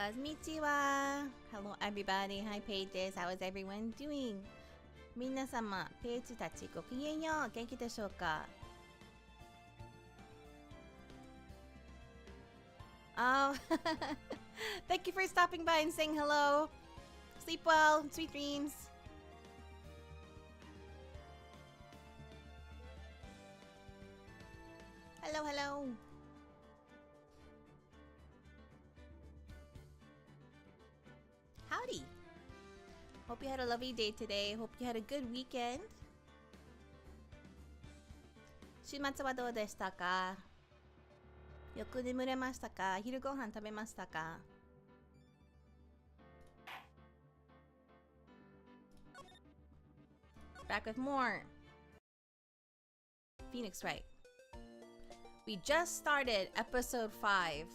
Konnichiwa! Hello everybody, hi pages, how is everyone doing? 皆様、ページたちごきげんよう、元気でしょうか? Oh, thank you for stopping by and saying hello. Sleep well, sweet dreams. Hello, hello. Howdy. Hope you had a lovely day today. Hope you had a good weekend. 週末はどうでしたか? よく眠れましたか? 昼ご飯食べましたか? Back with more. Phoenix Wright. We just started episode 5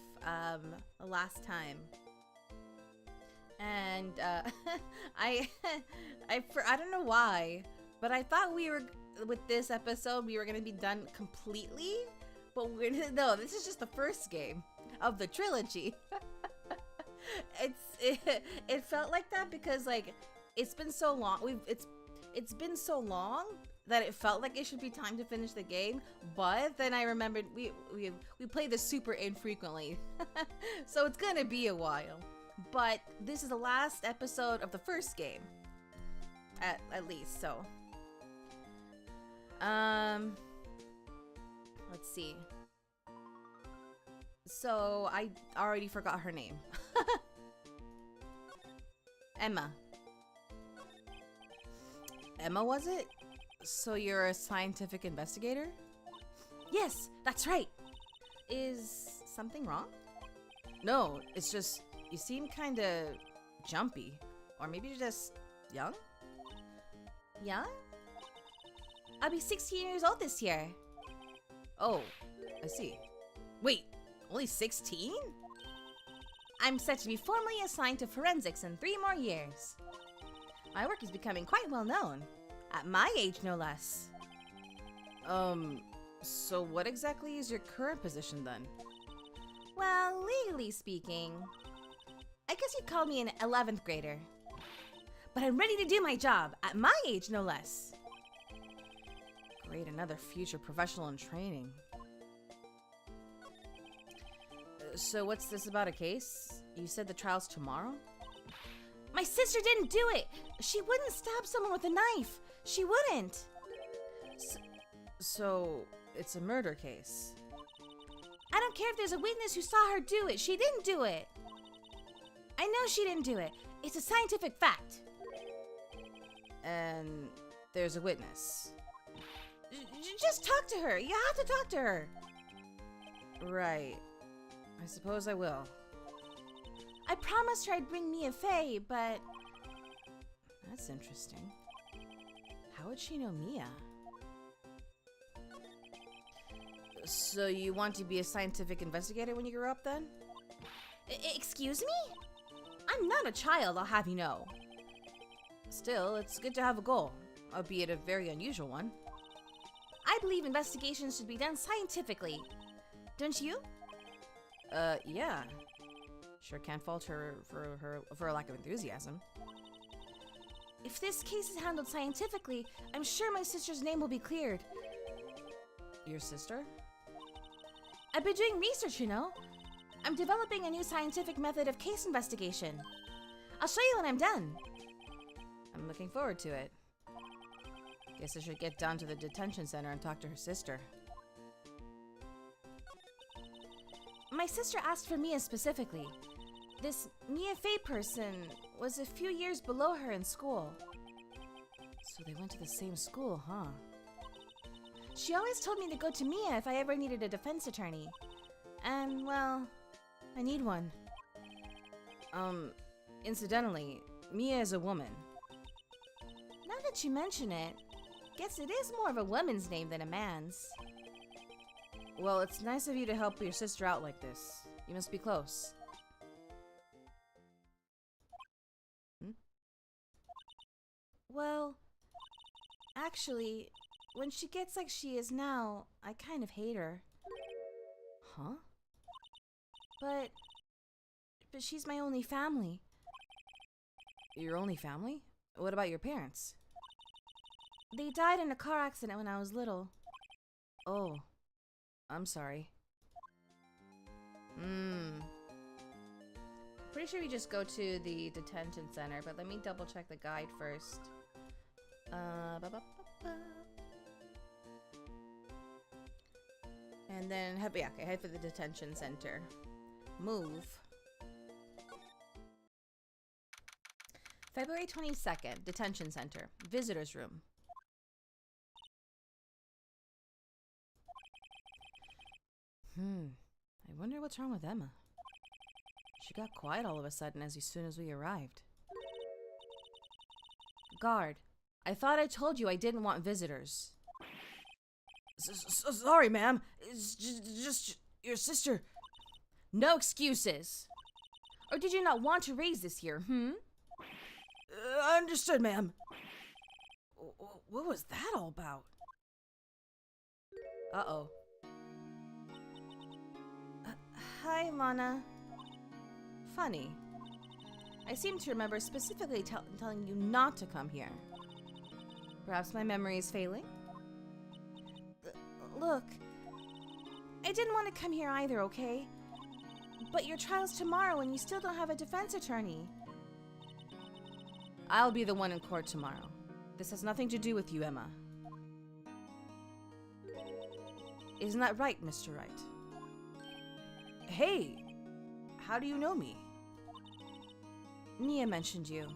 last time. And I don't know why, but I thought we were with this episode we were gonna be done completely, but no, this is just the first game of the trilogy. It felt like that because like it's been so long. It's been so long that it felt like it should be time to finish the game, but then I remembered we play this super infrequently, so it's gonna be a while. But this is the last episode of the first game, at least. So, let's see. So I already forgot her name. Emma. Emma, was it? So you're a scientific investigator? Yes, that's right. Is something wrong? No, it's just you seem kind of jumpy. Or maybe you're just young? Young? I'll be 16 years old this year. Oh, I see. Wait, only 16? I'm set to be formally assigned to forensics in 3 more years. My work is becoming quite well known. At my age, no less. So what exactly is your current position then? Well, legally speaking, I guess you'd call me an 11th grader. But I'm ready to do my job, at my age, no less. Great, another future professional in training. So what's this about a case? You said the trial's tomorrow? My sister didn't do it! She wouldn't stab someone with a knife! She wouldn't! So it's a murder case? I don't care if there's a witness who saw her do it. She didn't do it. I know she didn't do it. It's a scientific fact. And there's a witness. Just talk to her. You have to talk to her. Right. I suppose I will. I promised her I'd bring Mia Fey, but... That's interesting. How would she know Mia? So you want to be a scientific investigator when you grow up then? Excuse me? I'm not a child, I'll have you know. Still, it's good to have a goal, albeit a very unusual one. I believe investigations should be done scientifically. Don't you? Yeah. Sure can't fault her for her lack of enthusiasm. If this case is handled scientifically, I'm sure my sister's name will be cleared. Your sister? I've been doing research, you know. I'm developing a new scientific method of case investigation. I'll show you when I'm done. I'm looking forward to it. Guess I should get down to the detention center and talk to her sister. My sister asked for Mia specifically. This Mia Fey person was a few years below her in school. So they went to the same school, huh? She always told me to go to Mia if I ever needed a defense attorney. And, well, I need one. Incidentally, Mia is a woman. Now that you mention it, guess it is more of a woman's name than a man's. Well, it's nice of you to help your sister out like this. You must be close. Well, actually, when she gets like she is now, I kind of hate her. Huh? But But she's my only family. Your only family? What about your parents? They died in a car accident when I was little. Oh, I'm sorry. Pretty sure we just go to the detention center, but let me double check the guide first. And then head for the detention center. Move. February 22nd, detention center, visitors room. I wonder what's wrong with Emma. She got quiet all of a sudden as soon as we arrived. Guard, I thought I told you I didn't want visitors. Sorry, ma'am. It's just your sister. No excuses. Or did you not want to raise this here, Understood, ma'am. What was that all about? Uh-oh. Hi, Lana. Funny. I seem to remember specifically telling you not to come here. Perhaps my memory is failing? Look, I didn't want to come here either, okay? But your trial's tomorrow and you still don't have a defense attorney. I'll be the one in court tomorrow. This has nothing to do with you, Emma. Isn't that right, Mr. Wright? Hey! How do you know me? Nia mentioned you.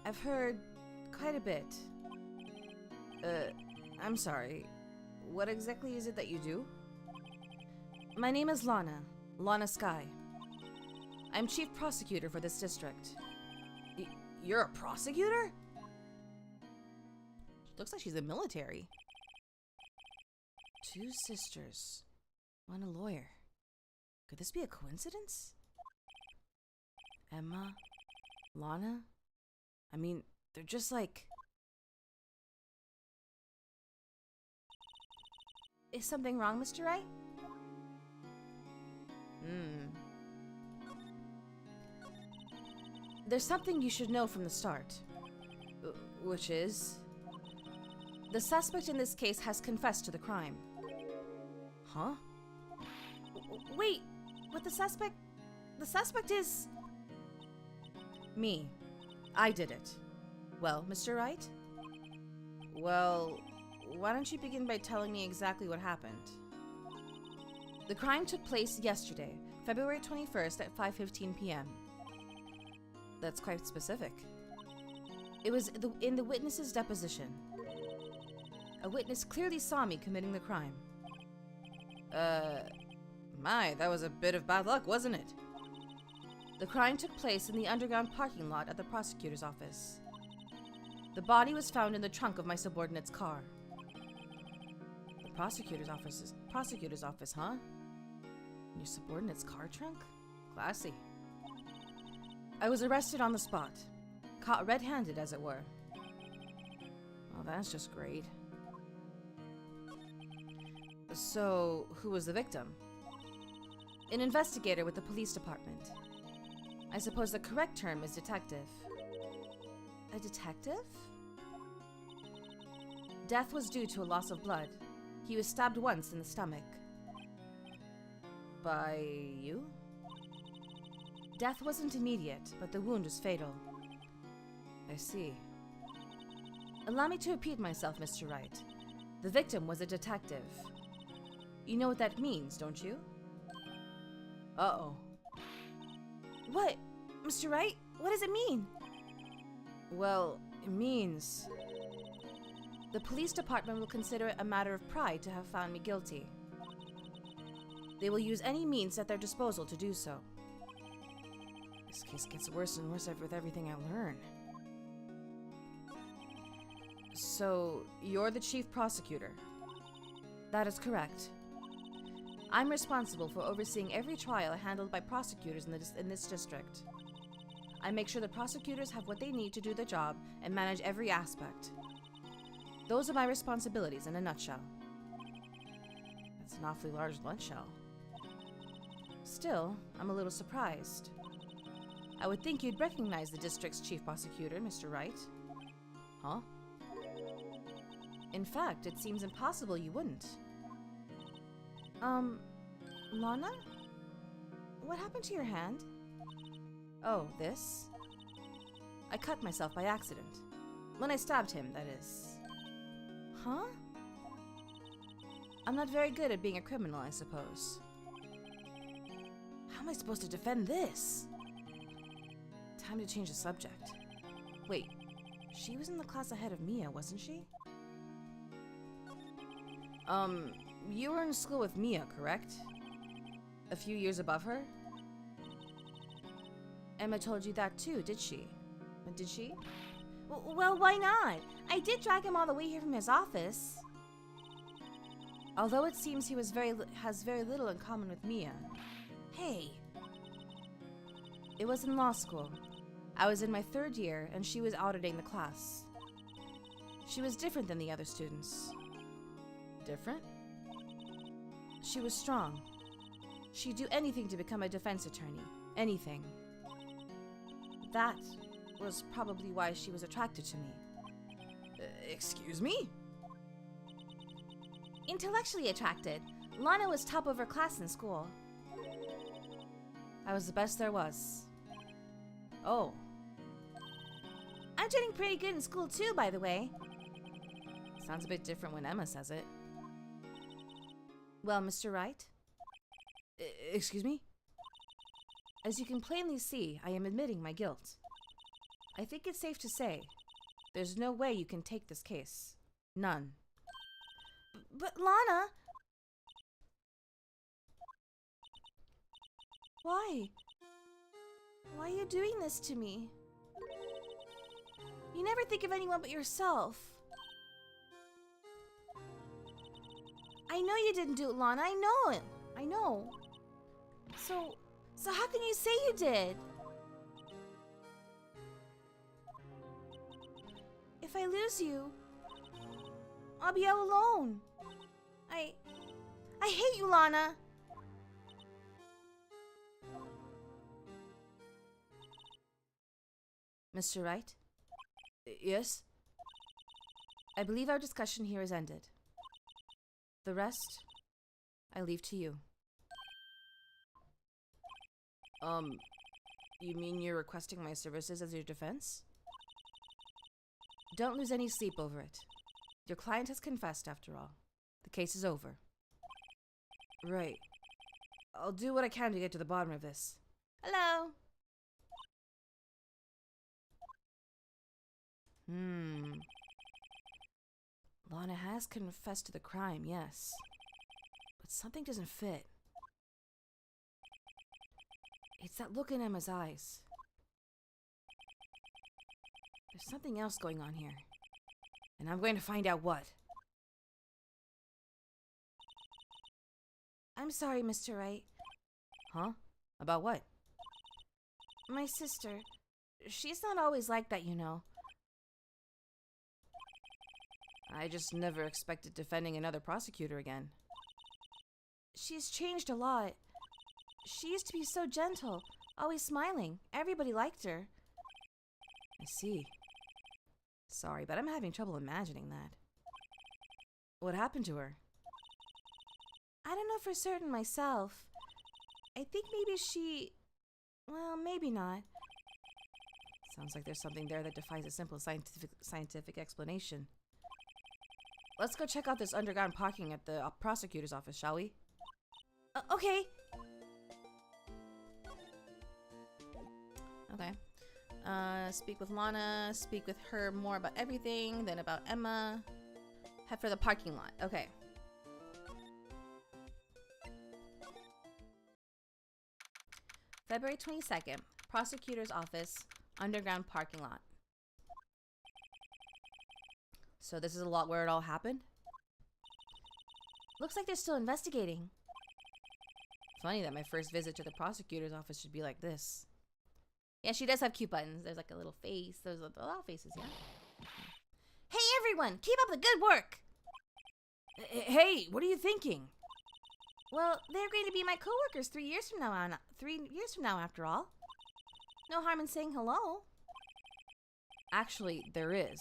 I've heard quite a bit. I'm sorry. What exactly is it that you do? My name is Lana. Lana Sky. I'm chief prosecutor for this district. You're a prosecutor? Looks like she's in the military. 2 sisters. 1 a lawyer. Could this be a coincidence? Emma? Lana? I mean, they're just like... Is something wrong, Mr. Wright? There's something you should know from the start. Which is... The suspect in this case has confessed to the crime. Huh? Wait, but the suspect... The suspect is... Me. I did it. Well, Mr. Wright? Well, why don't you begin by telling me exactly what happened? The crime took place yesterday, February 21st at 5:15 p.m. That's quite specific. It was in the witness's deposition. A witness clearly saw me committing the crime. My, that was a bit of bad luck, wasn't it? The crime took place in the underground parking lot at the prosecutor's office. The body was found in the trunk of my subordinate's car. The prosecutor's office, huh? In your subordinate's car trunk? Classy. I was arrested on the spot. Caught red-handed, as it were. Well, that's just great. So, who was the victim? An investigator with the police department. I suppose the correct term is detective. A detective? Death was due to a loss of blood. He was stabbed once in the stomach. By you? Death wasn't immediate, but the wound was fatal. I see. Allow me to repeat myself, Mr. Wright. The victim was a detective. You know what that means, don't you? Uh-oh. What? Mr. Wright? What does it mean? Well, it means... The police department will consider it a matter of pride to have found me guilty. They will use any means at their disposal to do so. This case gets worse and worse with everything I learn. So, you're the chief prosecutor? That is correct. I'm responsible for overseeing every trial handled by prosecutors in this district. I make sure the prosecutors have what they need to do the job and manage every aspect. Those are my responsibilities in a nutshell. That's an awfully large nutshell. Still, I'm a little surprised. I would think you'd recognize the district's chief prosecutor, Mr. Wright. Huh? In fact, it seems impossible you wouldn't. Lana? What happened to your hand? Oh, this? I cut myself by accident. When I stabbed him, that is. Huh? I'm not very good at being a criminal, I suppose. How am I supposed to defend this? Time to change the subject. Wait, she was in the class ahead of Mia, wasn't she? You were in school with Mia, correct? A few years above her? Emma told you that too, did she? Did she? Well, why not? I did drag him all the way here from his office. Although it seems he has very little in common with Mia. Hey! It was in law school. I was in my 3rd year, and she was auditing the class. She was different than the other students. Different? She was strong. She'd do anything to become a defense attorney. Anything. That was probably why she was attracted to me. Excuse me? Intellectually attracted. Lana was top of her class in school. I was the best there was. Oh. I'm doing pretty good in school too, by the way. Sounds a bit different when Emma says it. Well, Mr. Wright? Excuse me? As you can plainly see, I am admitting my guilt. I think it's safe to say, there's no way you can take this case. None. But Lana... Why? Why are you doing this to me? You never think of anyone but yourself. I know you didn't do it, Lana. I know it. I know. So how can you say you did? If I lose you, I'll be all alone. I hate you, Lana. Mr. Wright? Yes? I believe our discussion here is ended. The rest, I leave to you. You mean you're requesting my services as your defense? Don't lose any sleep over it. Your client has confessed, after all. The case is over. Right. I'll do what I can to get to the bottom of this. Hello! Lana has confessed to the crime, yes. But something doesn't fit. It's that look in Emma's eyes. There's something else going on here. And I'm going to find out what. I'm sorry, Mr. Wright. Huh? About what? My sister. She's not always like that, you know. I just never expected defending another prosecutor again. She's changed a lot. She used to be so gentle, always smiling. Everybody liked her. I see. Sorry, but I'm having trouble imagining that. What happened to her? I don't know for certain myself. I think maybe she... Well, maybe not. Sounds like there's something there that defies a simple scientific explanation. Let's go check out this underground parking at the prosecutor's office, shall we? Okay. Okay. Speak with Lana, speak with her more about everything, then about Emma. Head for the parking lot. Okay. February 22nd, prosecutor's office, underground parking lot. So this is a lot where it all happened? Looks like they're still investigating. Funny that my first visit to the prosecutor's office should be like this. Yeah, she does have cute buttons. There's like a little face. There's a lot of faces, yeah. Hey everyone, keep up the good work! Hey, what are you thinking? Well, they're going to be my co-workers 3 years from now after all. No harm in saying hello. Actually, there is.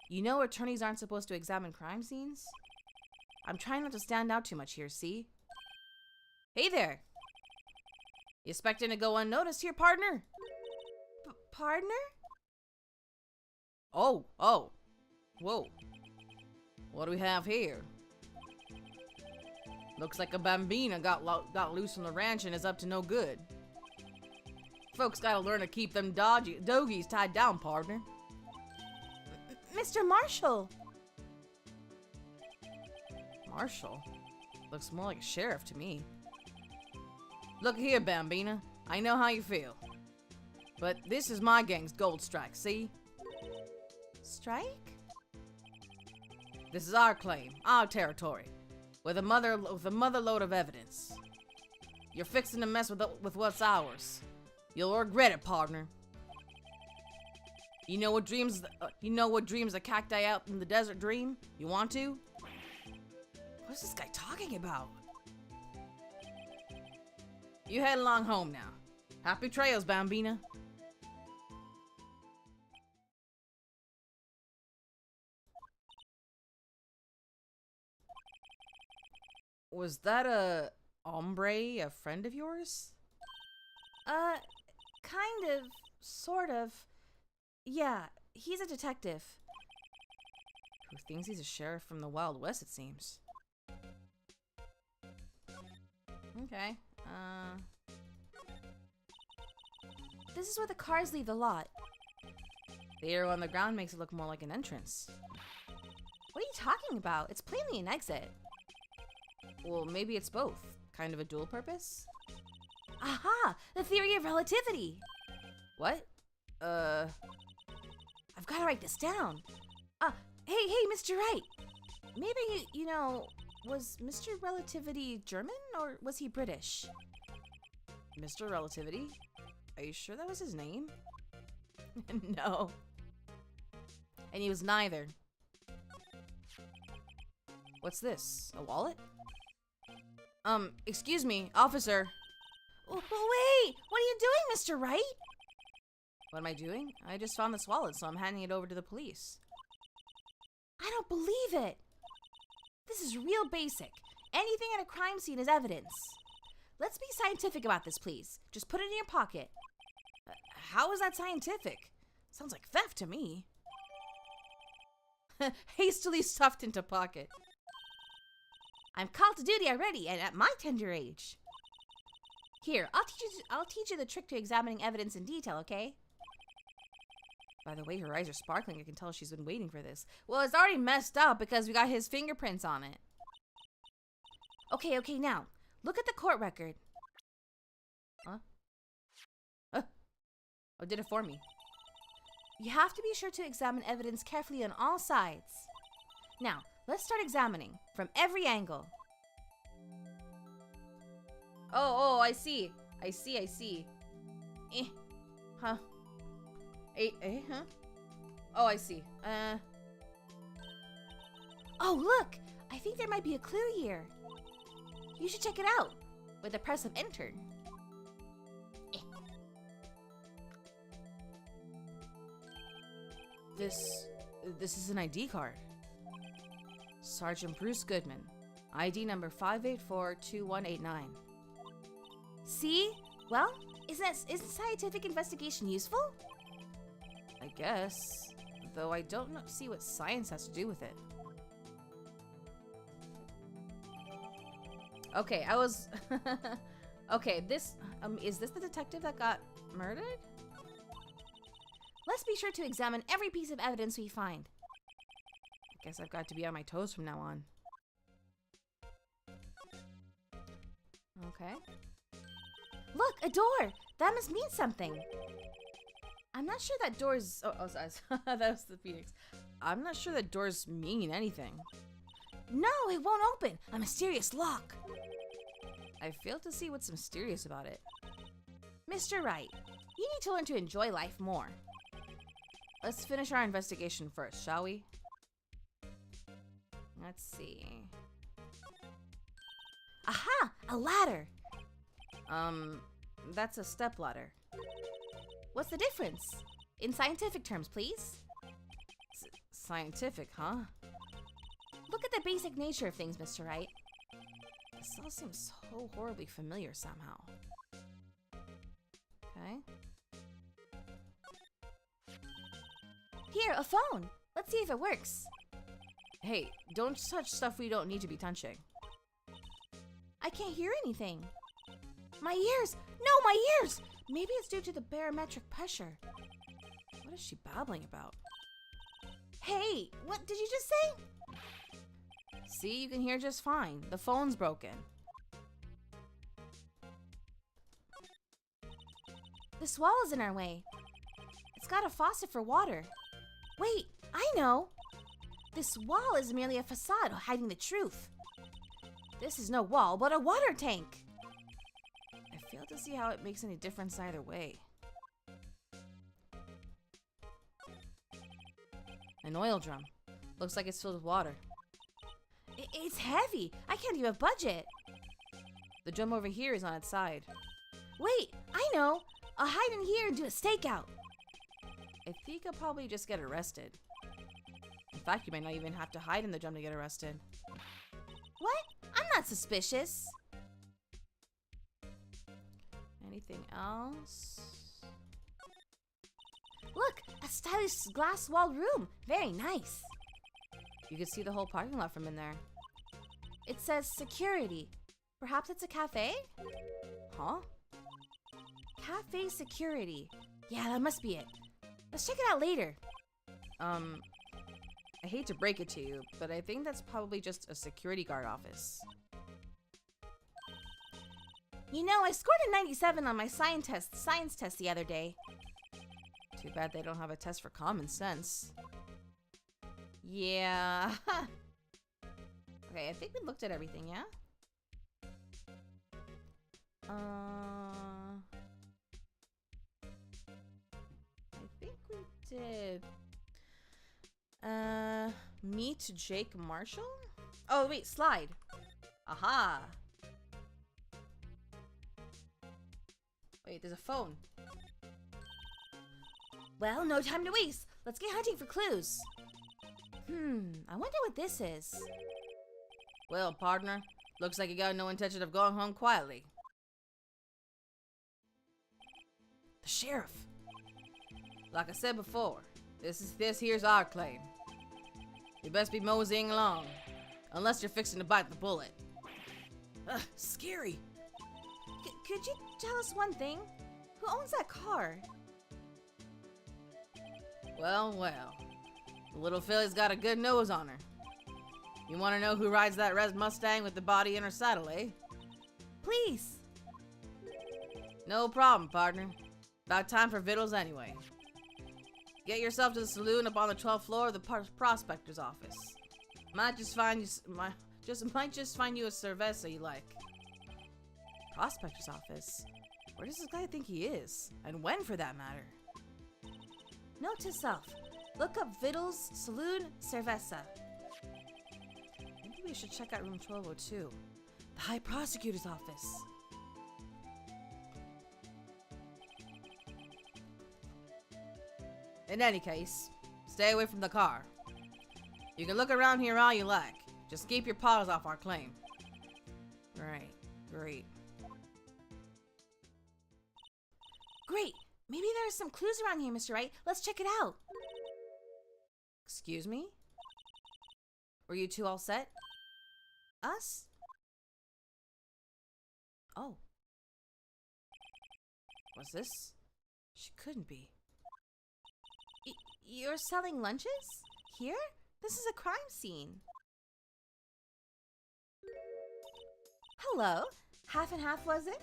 You know attorneys aren't supposed to examine crime scenes? I'm trying not to stand out too much here, see? Hey there! You expecting to go unnoticed here, partner? Partner? Oh. Whoa. What do we have here? Looks like a bambina got loose from the ranch and is up to no good. Folks gotta learn to keep them dogies tied down, partner. Mr. Marshall! Marshall? Looks more like a sheriff to me. Look here, bambina. I know how you feel. But this is my gang's gold strike, see? Strike? This is our claim, our territory, with a mother load of evidence. You're fixing to mess with what's ours. You'll regret it, partner. You know what dreams a cacti out in the desert dream? You want to? What's this guy talking about? You head along home now. Happy trails, bambina. Was that a hombre, a friend of yours? Kind of, sort of. Yeah, he's a detective. Who thinks he's a sheriff from the Wild West, it seems. Okay, This is where the cars leave the lot. The arrow on the ground makes it look more like an entrance. What are you talking about? It's plainly an exit. Well, maybe it's both. Kind of a dual purpose? Aha! The theory of relativity! What? I've gotta write this down. Hey, Mr. Wright! Maybe, you know, was Mr. Relativity German or was he British? Mr. Relativity? Are you sure that was his name? No. And he was neither. What's this? A wallet? Excuse me, officer. Oh, wait! What are you doing, Mr. Wright? What am I doing? I just found this wallet, so I'm handing it over to the police. I don't believe it! This is real basic. Anything at a crime scene is evidence. Let's be scientific about this, please. Just put it in your pocket. How is that scientific? Sounds like theft to me. Hastily stuffed into pocket. I'm called to duty already, and at my tender age. Here, I'll teach you the trick to examining evidence in detail, okay? By the way, her eyes are sparkling. I can tell she's been waiting for this. Well, it's already messed up because we got his fingerprints on it. Okay, now. Look at the court record. Huh? Oh, did it for me. You have to be sure to examine evidence carefully on all sides. Now, let's start examining from every angle. Oh, I see. Huh? Huh? Oh, I see. Oh, look! I think there might be a clue here. You should check it out with the press of enter. This is an ID card. Sergeant Bruce Goodman. ID number 5842189. See? Well, isn't scientific investigation useful? I guess. Though I don't see what science has to do with it. Okay, I was... Okay, this... is this the detective that got murdered? Let's be sure to examine every piece of evidence we find. I guess I've got to be on my toes from now on. Okay. Look, a door! That must mean something. I'm not sure that doors... Oh, sorry. That was the Phoenix. I'm not sure that doors mean anything. No, it won't open. A mysterious lock. I fail to see what's mysterious about it. Mr. Wright, you need to learn to enjoy life more. Let's finish our investigation first, shall we? Let's see. Aha! A ladder! That's a step ladder. What's the difference? In scientific terms, please. Scientific, huh? Look at the basic nature of things, Mr. Wright. This all seems so horribly familiar somehow. Okay. Here, a phone! Let's see if it works. Hey, don't touch stuff we don't need to be touching. I can't hear anything. My ears! No, my ears! Maybe it's due to the barometric pressure. What is she babbling about? Hey, what did you just say? See, you can hear just fine. The phone's broken. This wall is in our way. It's got a faucet for water. Wait, I know! This wall is merely a facade hiding the truth. This is no wall, but a water tank! I fail to see how it makes any difference either way. An oil drum. Looks like it's filled with water. It's heavy! I can't even budge it! The drum over here is on its side. Wait, I know! I'll hide in here and do a stakeout! I think I'll probably just get arrested. In fact, you might not even have to hide in the drum to get arrested. What? I'm not suspicious. Anything else? Look, a stylish glass-walled room. Very nice. You can see the whole parking lot from in there. It says security. Perhaps it's a cafe? Huh? Cafe security. Yeah, that must be it. Let's check it out later. I hate to break it to you, but I think that's probably just a security guard office. You know, I scored a 97 on my science test the other day. Too bad they don't have a test for common sense. Yeah. Okay, I think we looked at everything, yeah? I think we did. Meet Jake Marshall? Oh, wait, slide. Aha. Wait, there's a phone. Well, no time to waste. Let's get hunting for clues. I wonder what this is. Well, partner, looks like you got no intention of going home quietly. The sheriff. Like I said before, this here's our claim. You best be moseying along, unless you're fixing to bite the bullet. Ugh, scary. Could you tell us one thing? Who owns that car? Well, well. The little filly's got a good nose on her. You want to know who rides that red Mustang with the body in her saddle, eh? Please. No problem, partner. About time for victuals anyway. Get yourself to the saloon up on the 12th floor of the prospector's office. Might just find you a cerveza you like. Prospector's office? Where does this guy think he is? And when, for that matter? Note to self. Look up Vittles, Saloon, Cerveza. Maybe we should check out room 1202. The High Prosecutor's office. In any case, stay away from the car. You can look around here all you like. Just keep your paws off our claim. Right, great. Great! Maybe there are some clues around here, Mr. Wright. Let's check it out. Excuse me? Were you two all set? Us? Oh. Was this? She couldn't be. You're selling lunches? Here? This is a crime scene. Hello? Half and half, was it?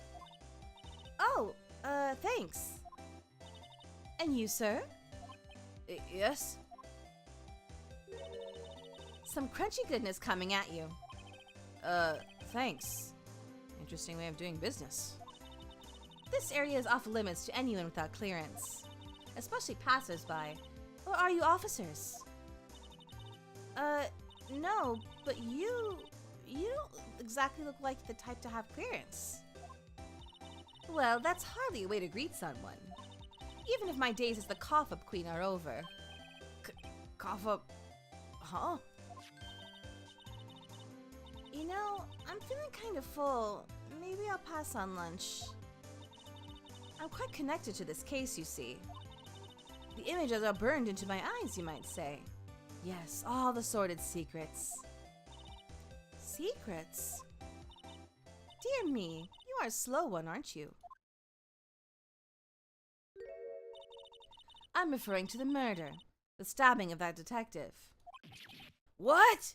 Oh, thanks. And you, sir? Yes? Some crunchy goodness coming at you. Thanks. Interesting way of doing business. This area is off limits to anyone without clearance, especially passers-by. Or are you officers? No, but you don't exactly look like the type to have clearance. Well, that's hardly a way to greet someone. even if my days as the cough-up queen are over. Cough up. Huh? You know, I'm feeling kind of full. Maybe I'll pass on lunch. I'm quite connected to this case, you see. The images are burned into my eyes, you might say. Yes, all the sordid secrets. Secrets? Dear me, you are a slow one, aren't you? I'm referring to the murder. The stabbing of that detective. What?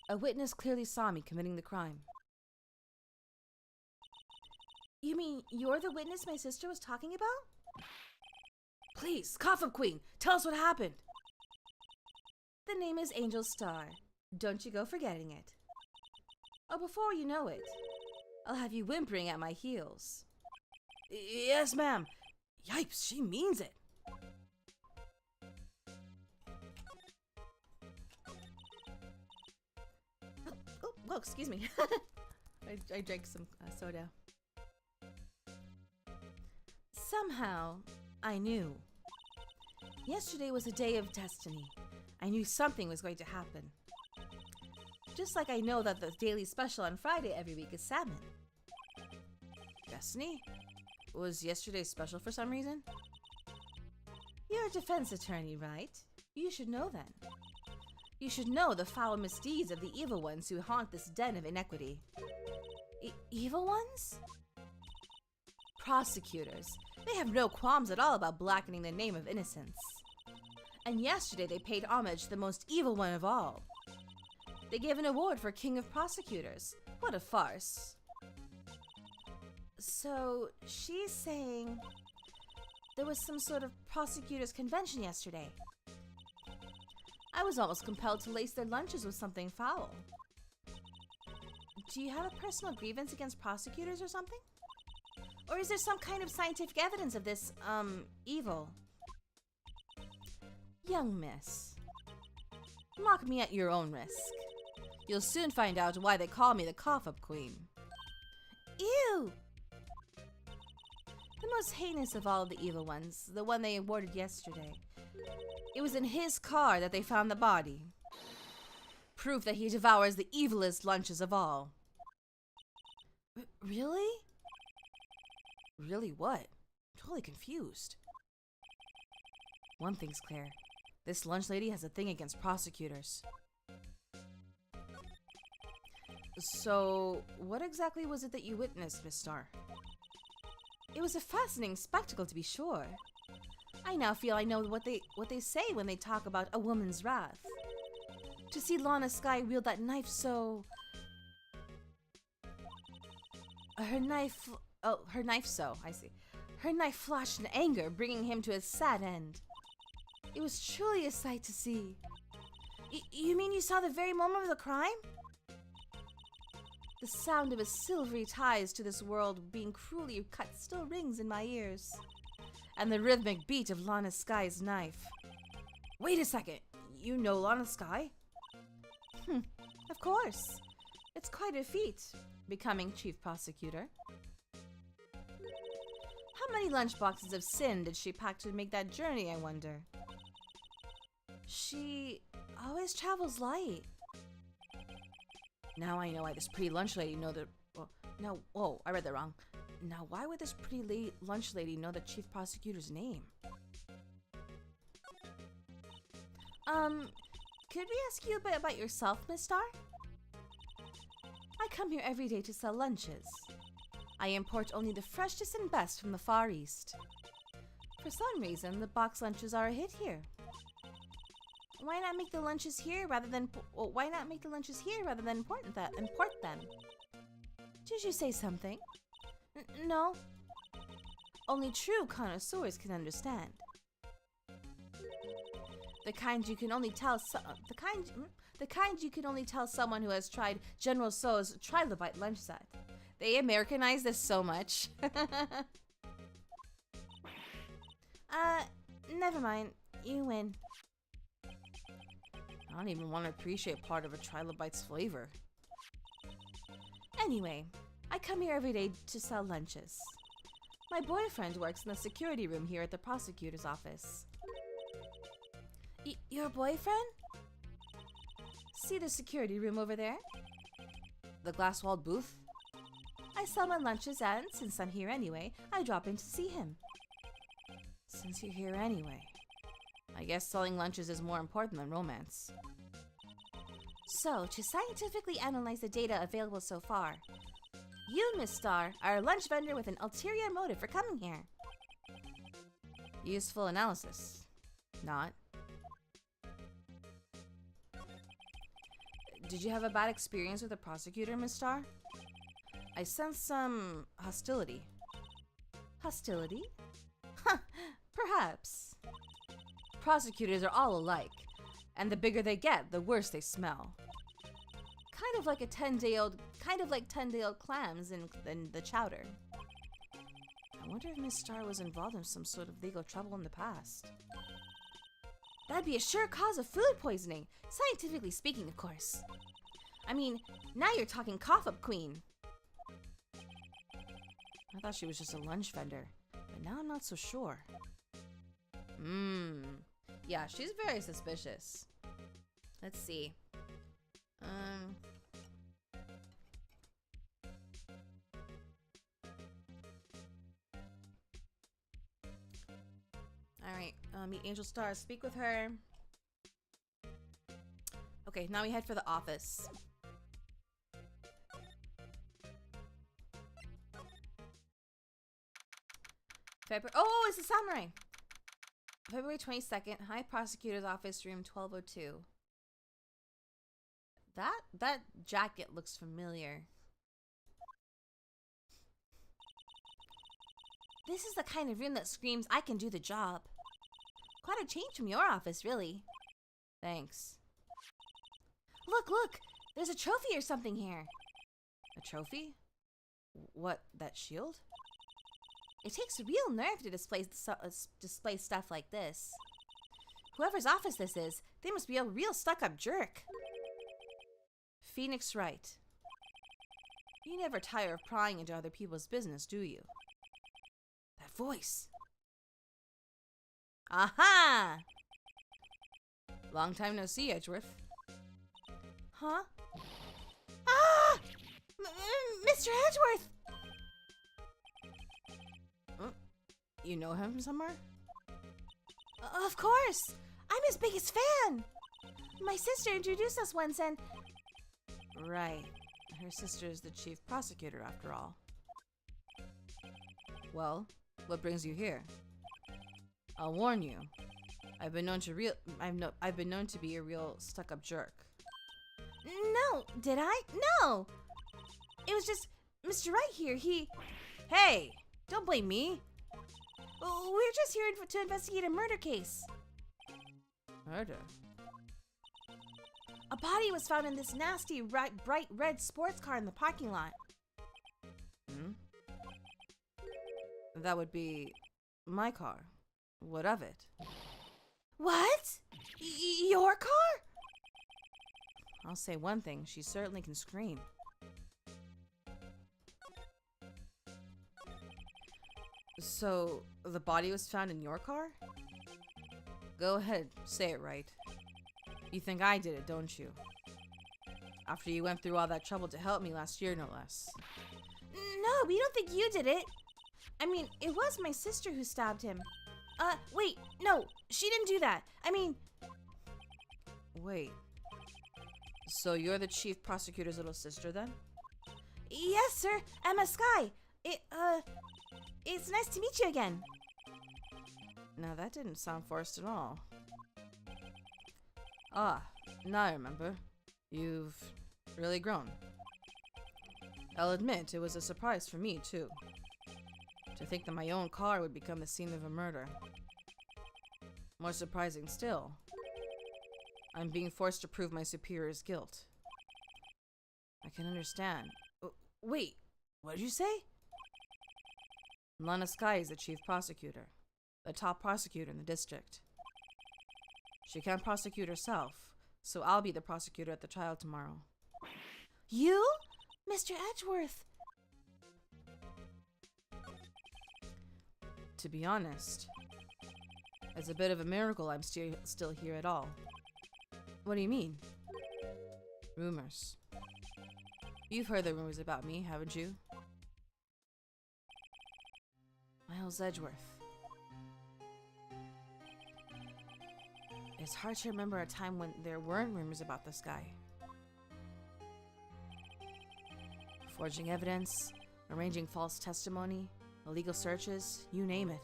A witness clearly saw me committing the crime. You mean you're the witness my sister was talking about? Please, cough-up queen, tell us what happened. The name is Angel Star. Don't you go forgetting it. Oh, before you know it, I'll have you whimpering at my heels. Yes, ma'am. Yipes, she means it. Oh, excuse me. I drank some soda. Somehow, I knew. Yesterday was a day of destiny. I knew something was going to happen. Just like I know that the daily special on Friday every week is salmon. Destiny? Was yesterday special for some reason? You're a defense attorney, right? You should know then. You should know the foul misdeeds of the evil ones who haunt this den of inequity. Evil ones? Prosecutors. They have no qualms at all about blackening the name of innocence. And yesterday they paid homage to the most evil one of all. They gave an award for King of Prosecutors. What a farce. So, she's saying there was some sort of prosecutors' convention yesterday. I was almost compelled to lace their lunches with something foul. Do you have a personal grievance against prosecutors or something? Or is there some kind of scientific evidence of this, evil? Young miss, mock me at your own risk. You'll soon find out why they call me the cough-up queen. Ew! The most heinous of all the evil ones, the one they awarded yesterday. It was in his car that they found the body. Proof that he devours the evilest lunches of all. Really? Really what? I'm totally confused. One thing's clear. This lunch lady has a thing against prosecutors. So, what exactly was it that you witnessed, Miss Star? It was a fascinating spectacle, to be sure. I now feel I know what they say when they talk about a woman's wrath. To see Lana Skye wield that knife so... Her knife flashed in anger, bringing him to a sad end. It was truly a sight to see. You mean you saw the very moment of the crime? The sound of his silvery ties to this world being cruelly cut still rings in my ears. And the rhythmic beat of Lana Skye's knife. Wait a second, you know Lana Skye? Of course. It's quite a feat, becoming chief prosecutor. How many lunchboxes of sin did she pack to make that journey, I wonder? She always travels light. Now I know why this pretty lunch lady know that... Whoa, I read that wrong. Now why would this pretty lunch lady know the chief prosecutor's name? Could we ask you a bit about yourself, Miss Star? I come here every day to sell lunches. I import only the freshest and best from the Far East. For some reason, the box lunches are a hit here. Why not make the lunches here rather than import them? Did you say something? No. Only true connoisseurs can understand. The kind you can only tell someone who has tried General Tso's trilobite lunch set. They Americanize this so much. Never mind. You win. I don't even want to appreciate part of a trilobite's flavor. Anyway, I come here every day to sell lunches. My boyfriend works in the security room here at the prosecutor's office. Your boyfriend? See the security room over there? The glass-walled booth? I sell my lunches and, since I'm here anyway, I drop in to see him. Since you're here anyway. I guess selling lunches is more important than romance. So, to scientifically analyze the data available so far, you, Miss Star, are a lunch vendor with an ulterior motive for coming here. Useful analysis. Not. Did you have a bad experience with the prosecutor, Miss Star? I sense some hostility. Hostility? Huh, perhaps. Prosecutors are all alike, and the bigger they get, the worse they smell. Kind of like 10-day-old clams in the chowder. I wonder if Miss Star was involved in some sort of legal trouble in the past. That'd be a sure cause of food poisoning, scientifically speaking, of course. I mean, now you're talking cough-up queen. I thought she was just a lunch vendor, but now I'm not so sure. Yeah, she's very suspicious. Let's see. Alright, meet Angel Star, speak with her. Okay, now we head for the office. Oh, it's the samurai! February 22nd, High Prosecutor's Office, room 1202. That jacket looks familiar. This is the kind of room that screams, I can do the job. Quite a change from your office, really. Thanks. Look! There's a trophy or something here. A trophy? What, that shield? It takes real nerve to display stuff like this. Whoever's office this is, they must be a real stuck-up jerk. Phoenix Wright. You never tire of prying into other people's business, do you? That voice. Aha! Long time no see, Edgeworth. Huh? Ah! Mr. Edgeworth! You know him from somewhere? Of course! I'm his biggest fan! My sister introduced us once and... Right. Her sister is the chief prosecutor, after all. Well, what brings you here? I'll warn you. I've been known to be a real stuck-up jerk. No, did I? No! It was just Mr. Wright here, Hey! Don't blame me! We're just here to investigate a murder case. Murder? A body was found in this nasty, bright red sports car in the parking lot. That would be my car. What of it? What? Your car? I'll say one thing, she certainly can scream. So, the body was found in your car? Go ahead, say it right. You think I did it, don't you? After you went through all that trouble to help me last year, no less. No, we don't think you did it. I mean, it was my sister who stabbed him. Wait, no, she didn't do that. I mean... Wait. So you're the chief prosecutor's little sister, then? Yes, sir. Emma Sky. It's nice to meet you again. Now, that didn't sound forced at all. Ah, now I remember. You've really grown. I'll admit, it was a surprise for me, too. To think that my own car would become the scene of a murder. More surprising still, I'm being forced to prove my superior's guilt. I can understand. Wait, what did you say? Lana Sky is the chief prosecutor, the top prosecutor in the district. She can't prosecute herself, so I'll be the prosecutor at the trial tomorrow. You? Mr. Edgeworth? To be honest, it's a bit of a miracle I'm still here at all. What do you mean? Rumors. You've heard the rumors about me, haven't you? Miles Edgeworth. It's hard to remember a time when there weren't rumors about this guy. Forging evidence, arranging false testimony, illegal searches, you name it.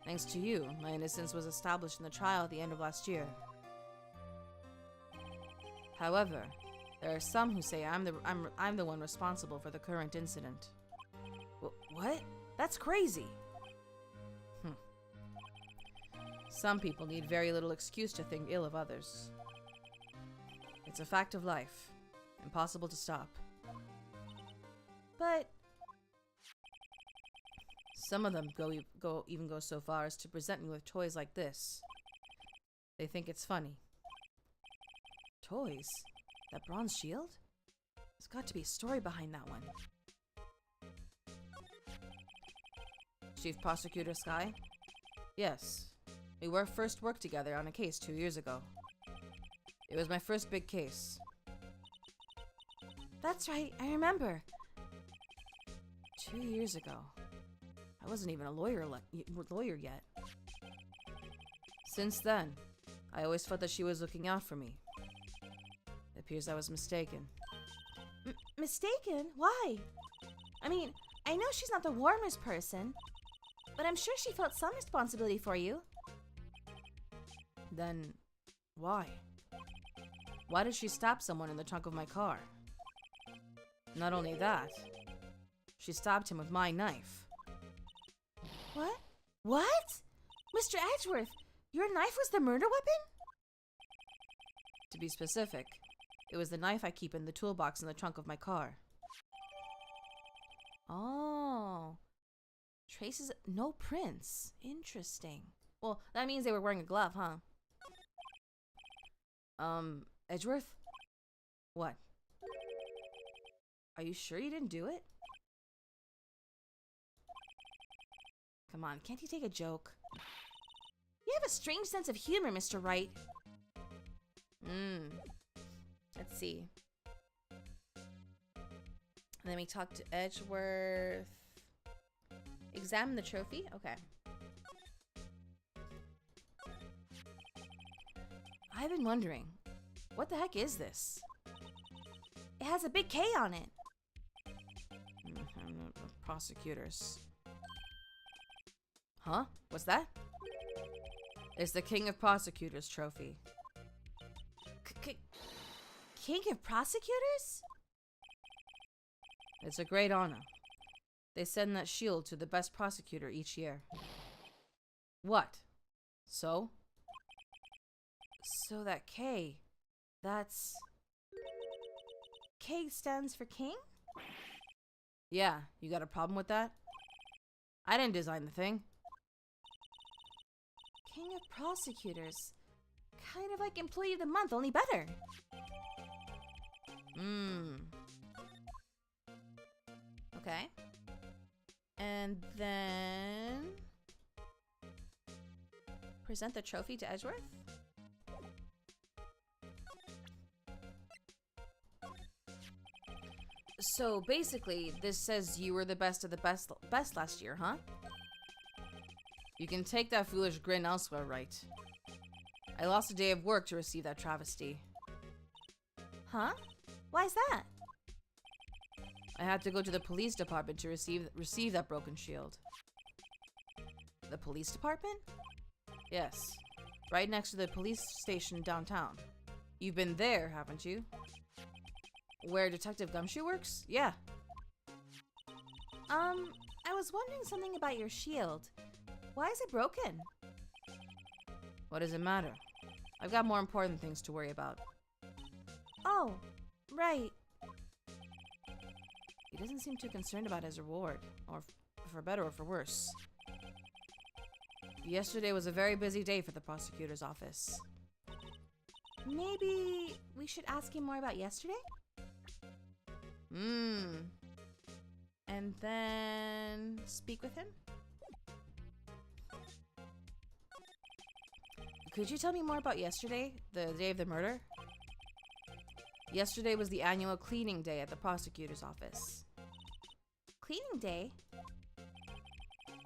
Thanks to you, my innocence was established in the trial at the end of last year. However, there are some who say I'm the one responsible for the current incident. What? That's crazy. Some people need very little excuse to think ill of others. It's a fact of life. Impossible to stop. But some of them even go so far as to present me with toys like this. They think it's funny. Toys? That bronze shield? There's got to be a story behind that one. Chief Prosecutor Sky? Yes. We first worked together on a case 2 years ago. It was my first big case. That's right, I remember. 2 years ago. I wasn't even a lawyer yet. Since then, I always felt that she was looking out for me. It appears I was mistaken. Mistaken? Why? I mean, I know she's not the warmest person, but I'm sure she felt some responsibility for you. Then, why? Why did she stab someone in the trunk of my car? Not only that, she stabbed him with my knife. What? What? Mr. Edgeworth, your knife was the murder weapon? To be specific, it was the knife I keep in the toolbox in the trunk of my car. Oh. Traces, no prints. Interesting. Well, that means they were wearing a glove, huh? Edgeworth? What? Are you sure you didn't do it? Come on, can't you take a joke? You have a strange sense of humor, Mr. Wright. Let's see. Let me talk to Edgeworth. Examine the trophy? Okay. I've been wondering, what the heck is this? It has a big K on it. Prosecutors. Huh? What's that? It's the King of Prosecutors trophy. King of Prosecutors? It's a great honor. They send that shield to the best prosecutor each year. What? So? So that K, that's... K stands for king? Yeah, you got a problem with that? I didn't design the thing. King of Prosecutors. Kind of like Employee of the Month, only better. Okay. And then... present the trophy to Edgeworth? So basically, this says you were the best of the best last year, huh? You can take that foolish grin elsewhere, right? I lost a day of work to receive that travesty. Huh? Why is that? I had to go to the police department to receive that broken shield. The police department? Yes. Right next to the police station downtown. You've been there, haven't you? Where Detective Gumshoe works? Yeah. I was wondering something about your shield. Why is it broken? What does it matter? I've got more important things to worry about. Oh, right. He doesn't seem too concerned about his reward, or for better or for worse. Yesterday was a very busy day for the prosecutor's office. Maybe we should ask him more about yesterday? and then speak with him? Could you tell me more about yesterday, the day of the murder? Yesterday was the annual cleaning day at the prosecutor's office. Cleaning day?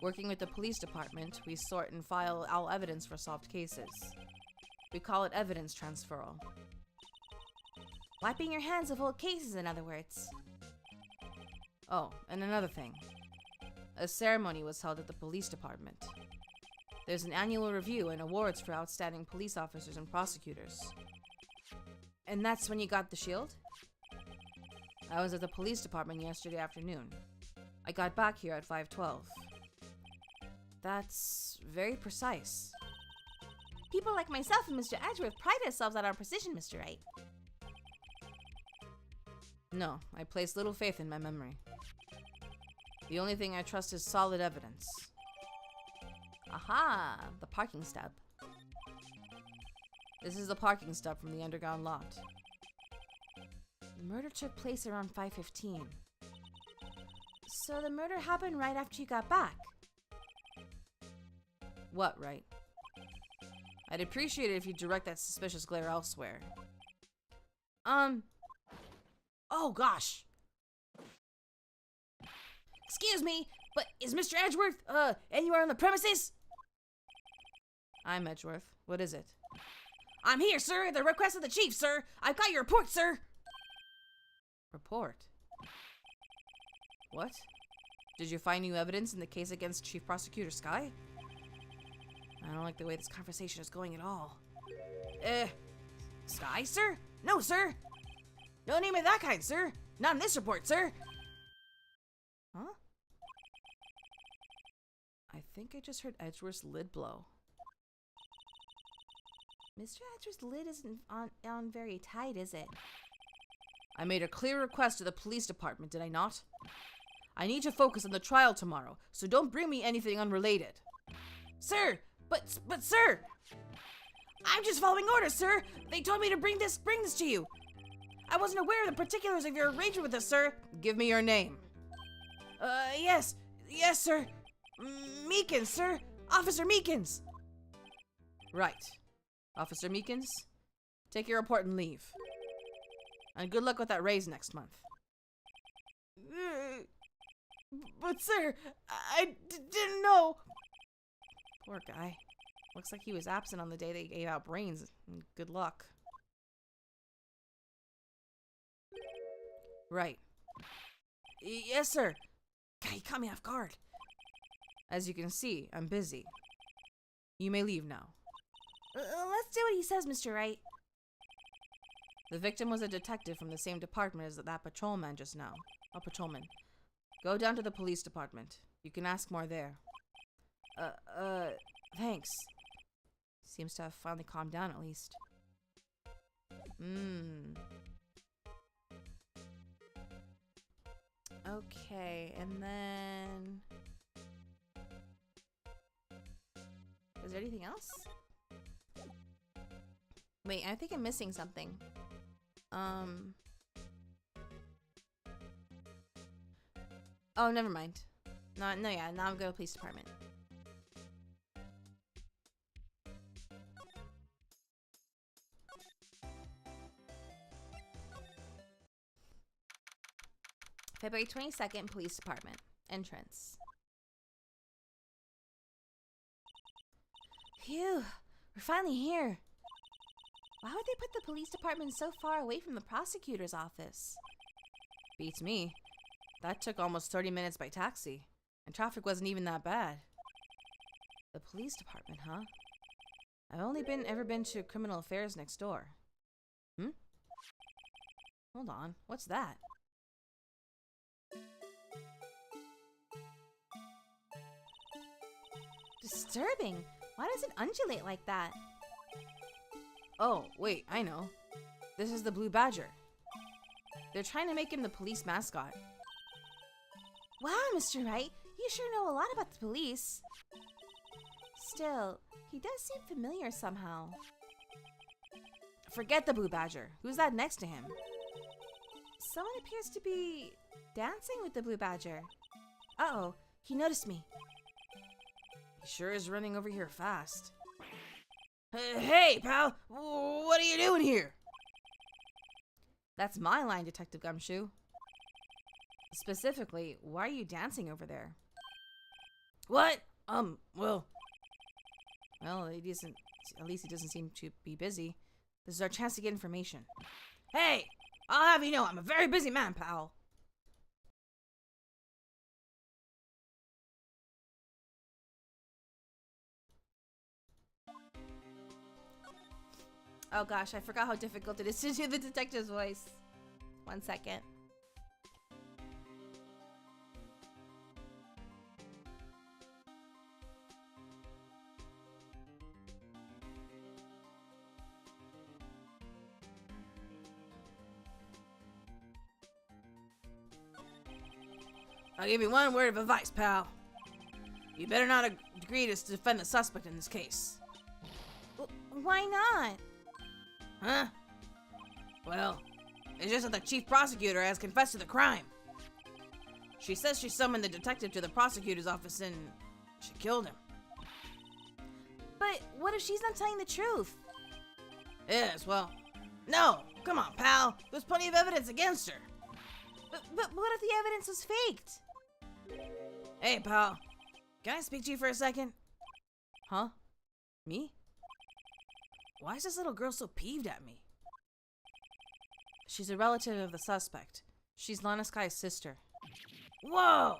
Working with the police department, we sort and file all evidence for solved cases. We call it evidence transferal. Wiping your hands of old cases, in other words. Oh, and another thing. A ceremony was held at the police department. There's an annual review and awards for outstanding police officers and prosecutors. And that's when you got the shield? I was at the police department yesterday afternoon. I got back here at 5:12. That's very precise. People like myself and Mr. Edgeworth pride ourselves on our precision, Mr. Wright. No, I place little faith in my memory. The only thing I trust is solid evidence. Aha! The parking stub. This is the parking stub from the underground lot. The murder took place around 5:15. So the murder happened right after you got back? What, right? I'd appreciate it if you direct that suspicious glare elsewhere. Oh gosh! Excuse me, but is Mr. Edgeworth, anywhere on the premises? I'm Edgeworth. What is it? I'm here, sir, at the request of the chief, sir. I've got your report, sir. Report? What? Did you find new evidence in the case against Chief Prosecutor Sky? I don't like the way this conversation is going at all. Sky, sir? No, sir. No name of that kind, sir. Not in this report, sir. Huh? I think I just heard Edgeworth's lid blow. Mr. Edgeworth's lid isn't on very tight, is it? I made a clear request to the police department, did I not? I need to focus on the trial tomorrow, so don't bring me anything unrelated. Sir! But sir! I'm just following orders, sir! They told me to bring this to you! I wasn't aware of the particulars of your arrangement with us, sir! Give me your name. Yes, sir. Meekins, sir. Officer Meekins. Right. Officer Meekins, take your report and leave. And good luck with that raise next month. But sir, I didn't know. Poor guy. Looks like he was absent on the day they gave out brains. Good luck. Right. Yes, sir. God, he caught me off guard. As you can see, I'm busy. You may leave now. Let's do what he says, Mr. Wright. The victim was a detective from the same department as that patrolman just now. A patrolman. Go down to the police department. You can ask more there. Thanks. Seems to have finally calmed down at least. Okay, and then... Is there anything else? Wait, I think I'm missing something. Oh, never mind. No, yeah, now I'm going to the police department. February 22nd, police department. Entrance. Phew, we're finally here. Why would they put the police department so far away from the prosecutor's office? Beats me. That took almost 30 minutes by taxi, and traffic wasn't even that bad. The police department, huh? I've only ever been to criminal affairs next door. Hold on, what's that? Disturbing. Why does it undulate like that? Oh, wait, I know. This is the Blue Badger. They're trying to make him the police mascot. Wow, Mr. Wright, you sure know a lot about the police. Still, he does seem familiar somehow. Forget the Blue Badger. Who's that next to him? Someone appears to be dancing with the blue badger. Uh-oh, he noticed me. He sure is running over here fast. Hey, pal! What are you doing here? That's my line, Detective Gumshoe. Specifically, why are you dancing over there? What? Well... Well, at least he doesn't seem to be busy. This is our chance to get information. Hey! I'll have you know I'm a very busy man, pal. Oh gosh, I forgot how difficult it is to do the detective's voice. 1 second. I'll give you one word of advice, pal. You better not agree to defend the suspect in this case. Why not? Huh? Well, it's just that the chief prosecutor has confessed to the crime. She says she summoned the detective to the prosecutor's office and she killed him. But what if she's not telling the truth? Yes, well, no, come on, pal. There's plenty of evidence against her. But what if the evidence was faked? Hey, pal. Can I speak to you for a second? Huh? Me? Why is this little girl so peeved at me? She's a relative of the suspect. She's Lana Sky's sister. Whoa!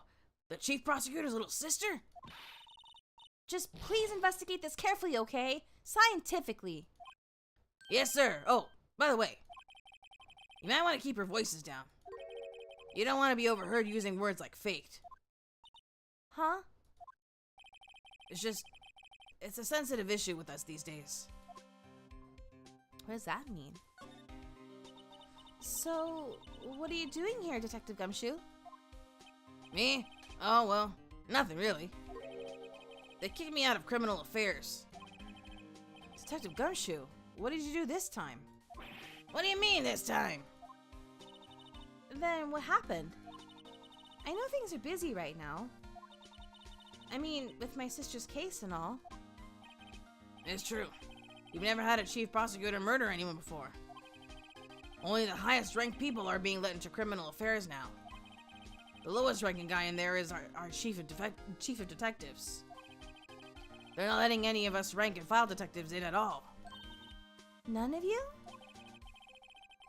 The chief prosecutor's little sister? Just please investigate this carefully, okay? Scientifically. Yes, sir. Oh, by the way, you might want to keep your voices down. You don't want to be overheard using words like faked. Huh? It's a sensitive issue with us these days. What does that mean? So, what are you doing here, Detective Gumshoe? Me? Oh, well, nothing really. They kicked me out of criminal affairs. Detective Gumshoe, what did you do this time? What do you mean this time? Then what happened? I know things are busy right now. I mean, with my sister's case and all. It's true. You've never had a chief prosecutor murder anyone before. Only the highest ranked people are being let into criminal affairs now. The lowest ranking guy in there is our chief of detectives. They're not letting any of us rank and file detectives in at all. None of you?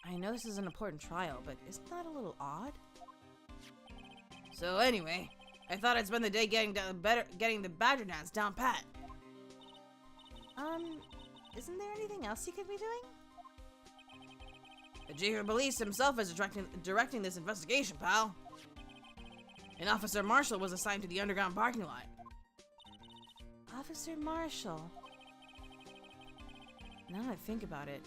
I know this is an important trial, but isn't that a little odd? So anyway, I thought I'd spend the day getting the badger dance down pat. Isn't there anything else you could be doing? The chief of police himself is directing this investigation, pal. An Officer Marshall was assigned to the underground parking lot. Officer Marshall. Now that I think about it,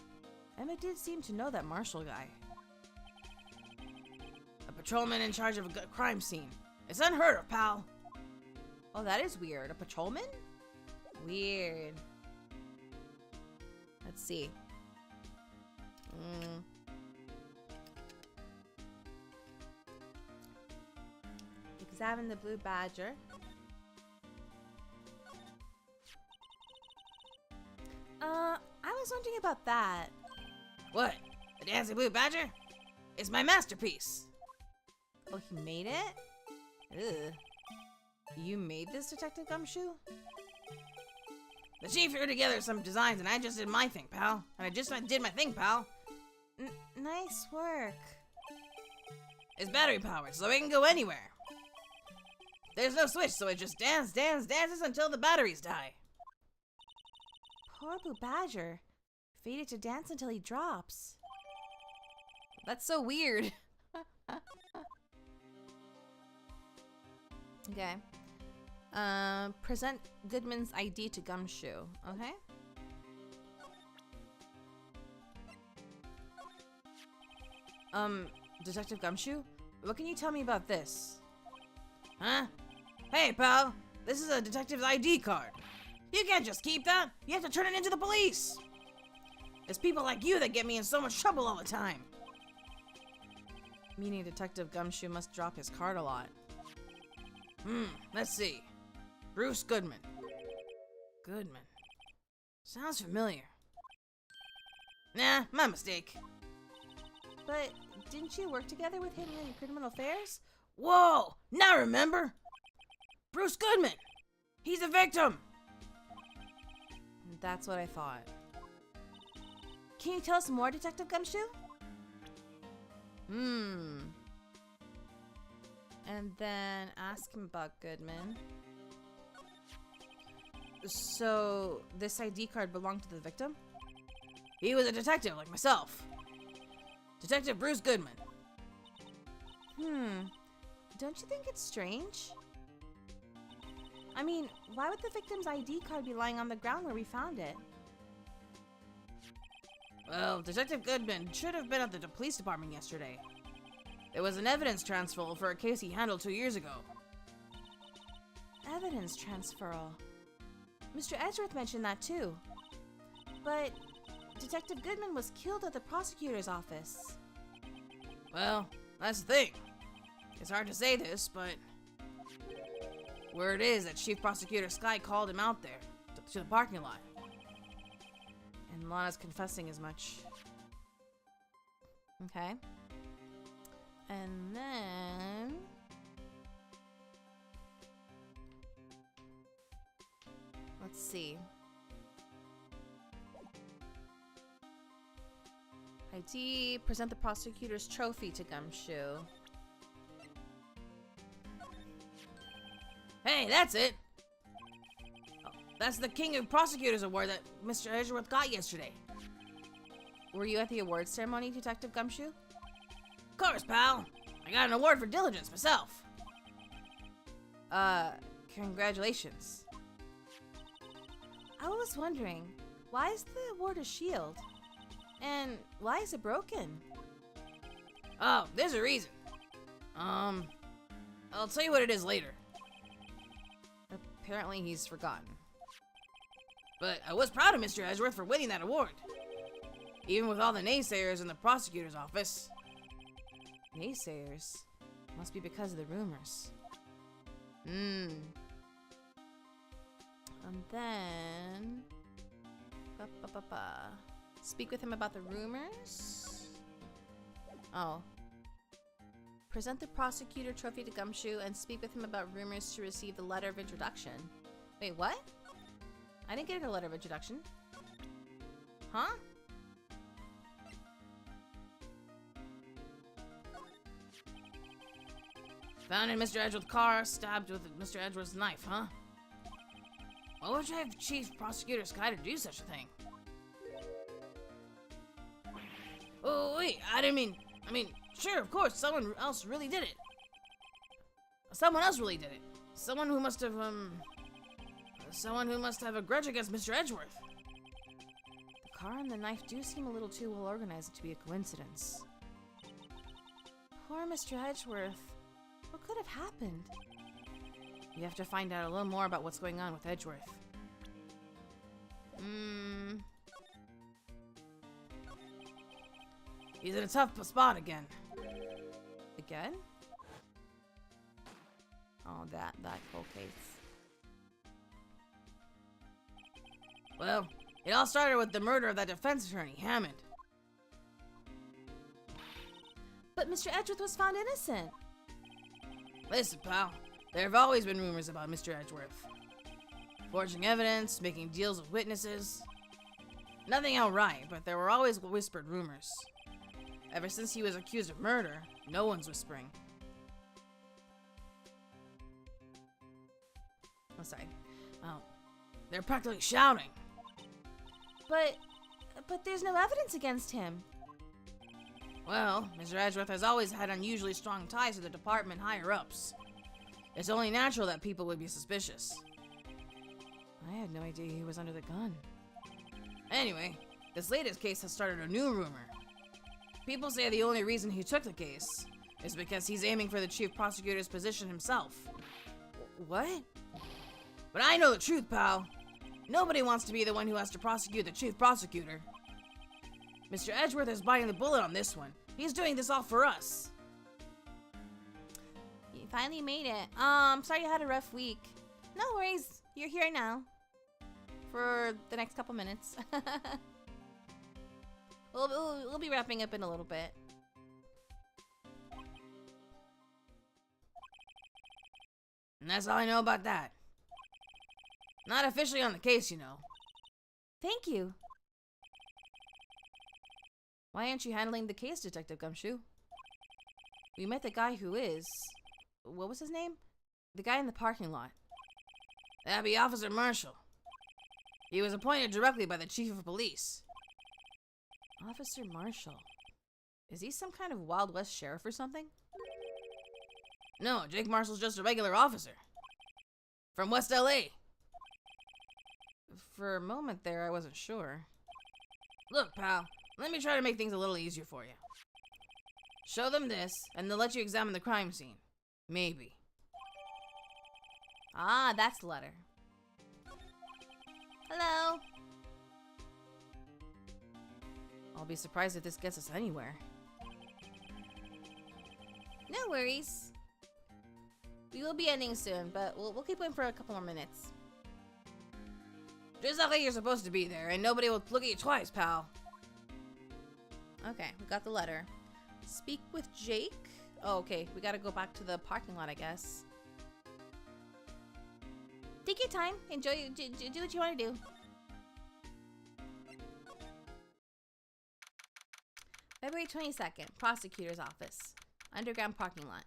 Emma did seem to know that Marshall guy. A patrolman in charge of a crime scene. It's unheard of, pal. Oh, that is weird. A patrolman? Weird. Let's see. Examine the blue badger. I was wondering about that. What? The dancing blue badger? It's my masterpiece. Oh, he made it? Ugh. You made this, Detective Gumshoe? The chief threw together some designs and I just did my thing, pal. And I just did my thing, pal. Nice work. It's battery powered, so it can go anywhere. There's no switch, so it just dances until the batteries die. Poor blue badger. Fated to dance until he drops. That's so weird. Okay. Present Goodman's ID to Gumshoe. Okay. Detective Gumshoe, what can you tell me about this? Huh? Hey, pal. This is a detective's ID card. You can't just keep that. You have to turn it into the police. It's people like you that get me in so much trouble all the time. Meaning Detective Gumshoe must drop his card a lot. Let's see. Bruce Goodman. Goodman. Sounds familiar. Nah, my mistake. But didn't you work together with him in criminal affairs? Whoa! Now remember! Bruce Goodman! He's a victim! That's what I thought. Can you tell us more, Detective Gumshoe? And then ask him about Goodman. So, this ID card belonged to the victim? He was a detective like myself. Detective Bruce Goodman. Don't you think it's strange? I mean, why would the victim's ID card be lying on the ground where we found it? Well, Detective Goodman should have been at the police department yesterday. There was an evidence transfer for a case he handled 2 years ago. Evidence transferal. Mr. Edgeworth mentioned that too. But Detective Goodman was killed at the prosecutor's office. Well, that's the thing. It's hard to say this, but word is that Chief Prosecutor Sky called him out there to the parking lot. And Lana's confessing as much. Okay. And then... let's see. ID, present the prosecutor's trophy to Gumshoe. Hey, that's it! Oh, that's the King of Prosecutors Award that Mr. Edgeworth got yesterday. Were you at the awards ceremony, Detective Gumshoe? Of course, pal! I got an award for diligence myself. Congratulations. I was wondering, why is the award a shield? And why is it broken? Oh, there's a reason. I'll tell you what it is later. Apparently he's forgotten. But I was proud of Mr. Edgeworth for winning that award. Even with all the naysayers in the prosecutor's office. Naysayers? Must be because of the rumors. And then... Speak with him about the rumors? Oh. Present the prosecutor trophy to Gumshoe and speak with him about rumors to receive the letter of introduction. Wait, what? I didn't get a letter of introduction. Huh? Found in Mr. Edgeworth's car, stabbed with Mr. Edgeworth's knife, huh? Why would you have Chief Prosecutor Sky to do such a thing? Oh, wait, I mean, sure, of course, someone else really did it. Someone else really did it. Someone who must have a grudge against Mr. Edgeworth. The car and the knife do seem a little too well organized to be a coincidence. Poor Mr. Edgeworth. What could have happened? You have to find out a little more about what's going on with Edgeworth. He's in a tough spot again. Again? Oh, that whole case. Well, it all started with the murder of that defense attorney, Hammond. But Mr. Edgeworth was found innocent. Listen, pal, there have always been rumors about Mr. Edgeworth. Forging evidence, making deals with witnesses. Nothing outright, but there were always whispered rumors. Ever since he was accused of murder, no one's whispering. Oh, sorry. Oh, they're practically shouting. But there's no evidence against him. Well, Mr. Edgeworth has always had unusually strong ties to the department higher-ups. It's only natural that people would be suspicious. I had no idea he was under the gun. Anyway, this latest case has started a new rumor. People say the only reason he took the case is because he's aiming for the chief prosecutor's position himself. What? But I know the truth, pal. Nobody wants to be the one who has to prosecute the chief prosecutor. Mr. Edgeworth is biting the bullet on this one. He's doing this all for us. finally made it. Sorry you had a rough week. No worries, you're here now. For the next couple minutes. we'll be wrapping up in a little bit. And that's all I know about that. Not officially on the case, you know. Thank you. Why aren't you handling the case, Detective Gumshoe? We met the guy who is... What was his name? The guy in the parking lot. That'd be Officer Marshall. He was appointed directly by the Chief of Police. Officer Marshall. Is he some kind of Wild West sheriff or something? No, Jake Marshall's just a regular officer. From West LA. For a moment there, I wasn't sure. Look, pal, let me try to make things a little easier for you. Show them this, and they'll let you examine the crime scene. Maybe. Ah, that's the letter. Hello. I'll be surprised if this gets us anywhere. No worries. We will be ending soon, but we'll keep going for a couple more minutes. Just act like you're supposed to be there, and nobody will look at you twice, pal. Okay, we got the letter. Speak with Jake? Oh, okay, we gotta go back to the parking lot, I guess. Take your time. Enjoy. Do what you want to do. February 22nd, Prosecutor's Office. Underground parking lot.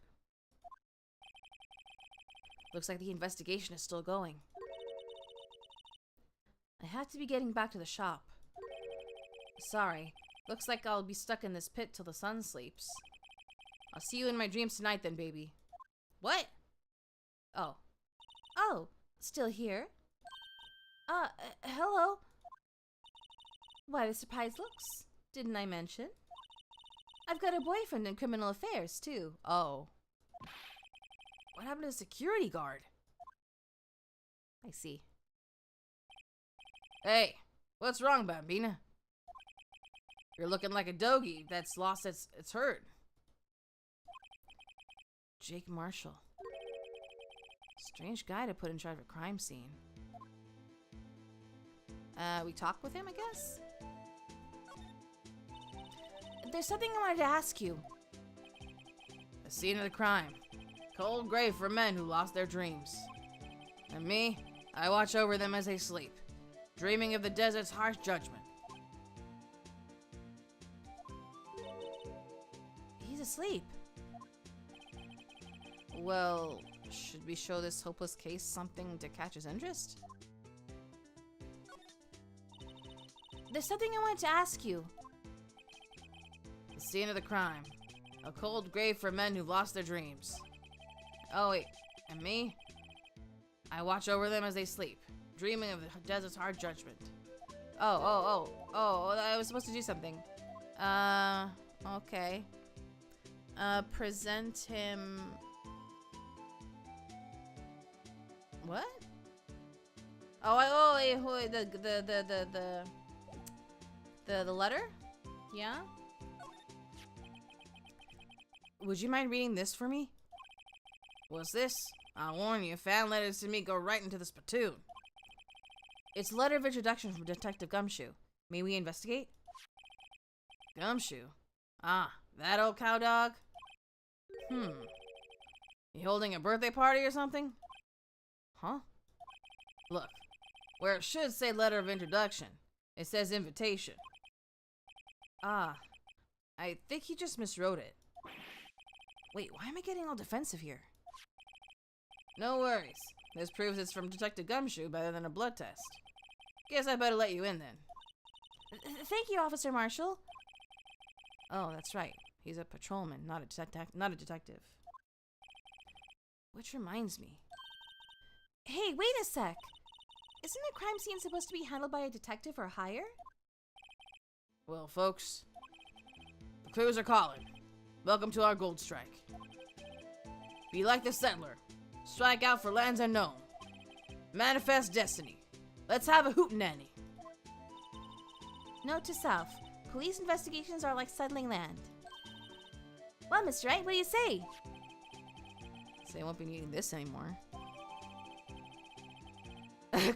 Looks like the investigation is still going. I have to be getting back to the shop. Sorry. Looks like I'll be stuck in this pit till the sun sleeps. I'll see you in my dreams tonight then, baby. What? Oh. Oh, still here? Hello? Why the surprised looks? Didn't I mention? I've got a boyfriend in criminal affairs, too. Oh. What happened to the security guard? I see. Hey, what's wrong, Bambina? You're looking like a doggy that's lost its herd. Jake Marshall. Strange guy to put in charge of a crime scene. We talk with him, I guess? There's something I wanted to ask you. The scene of the crime. Cold grave for men who lost their dreams. And me, I watch over them as they sleep, dreaming of the desert's harsh judgment. He's asleep. Well, should we show this hopeless case something to catch his interest? There's something I wanted to ask you. The scene of the crime. A cold grave for men who've lost their dreams. Oh wait, and me? I watch over them as they sleep, dreaming of the desert's hard judgment. Oh, I was supposed to do something. Okay. Present him... What? The letter? Yeah? Would you mind reading this for me? What's this? I warn you, fan letters to me go right into the spittoon. It's a letter of introduction from Detective Gumshoe. May we investigate? Gumshoe? Ah, that old cowdog? You holding a birthday party or something? Huh? Look, where it should say letter of introduction, it says invitation. Ah, I think he just miswrote it. Wait, why am I getting all defensive here? No worries. This proves it's from Detective Gumshoe better than a blood test. Guess I better let you in then. Thank you, Officer Marshall. Oh, that's right. He's a patrolman, not a detective. Which reminds me. Hey, wait a sec. Isn't a crime scene supposed to be handled by a detective or higher? Well, folks, the crews are calling. Welcome to our gold strike. Be like the settler. Strike out for lands unknown. Manifest destiny. Let's have a hootenanny. Note to self. Police investigations are like settling land. Well, Mr. Wright, what do you say? So they won't be needing this anymore.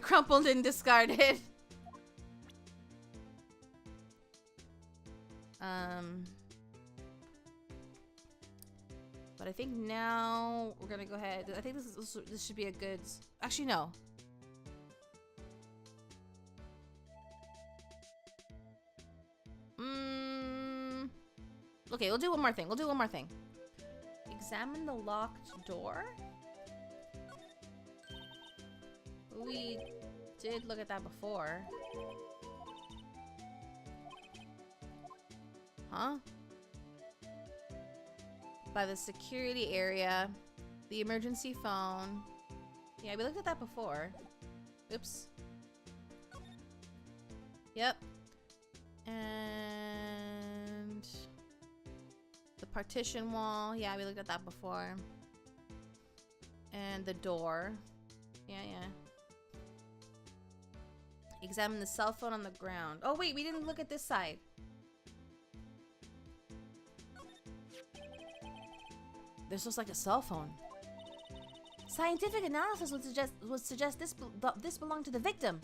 Crumpled and discarded. But I think now we're gonna go ahead. I think this should be a good. Actually, no. Okay, we'll do one more thing. Examine the locked door. We did look at that before. Huh? By the security area. The emergency phone. Yeah, we looked at that before. Oops. Yep. And the partition wall. Yeah, we looked at that before. And the door. Yeah. Examine the cell phone on the ground. Oh wait, we didn't look at this side. This looks like a cell phone. Scientific analysis would suggest this belonged to the victim.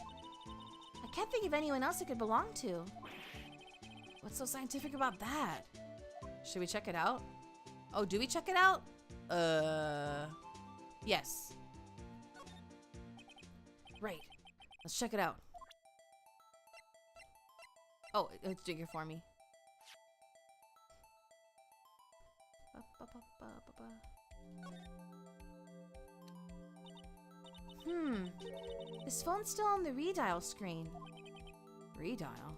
I can't think of anyone else it could belong to. What's so scientific about that? Should we check it out? Oh, do we check it out? Yes. Right. Let's check it out. Oh, it's Jigger for me. This phone's still on the redial screen. Redial?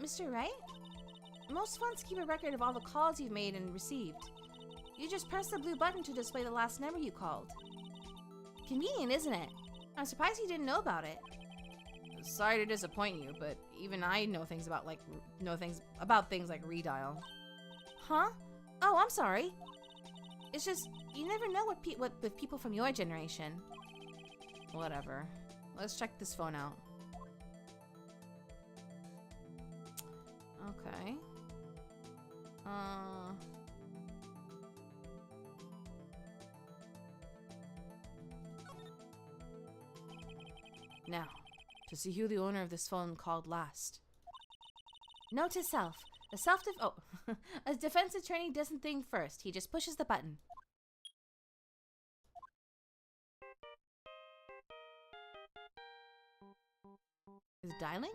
Mr. Wright? Most phones keep a record of all the calls you've made and received. You just press the blue button to display the last number you called. Convenient, isn't it? I'm surprised you didn't know about it. Sorry to disappoint you, but even I know things about things like redial. Huh? Oh, I'm sorry. It's just you never know what with people from your generation. Whatever. Let's check this phone out. Okay. Now, to see who the owner of this phone called last. Note to self. A defense attorney doesn't think first. He just pushes the button. Is it dialing?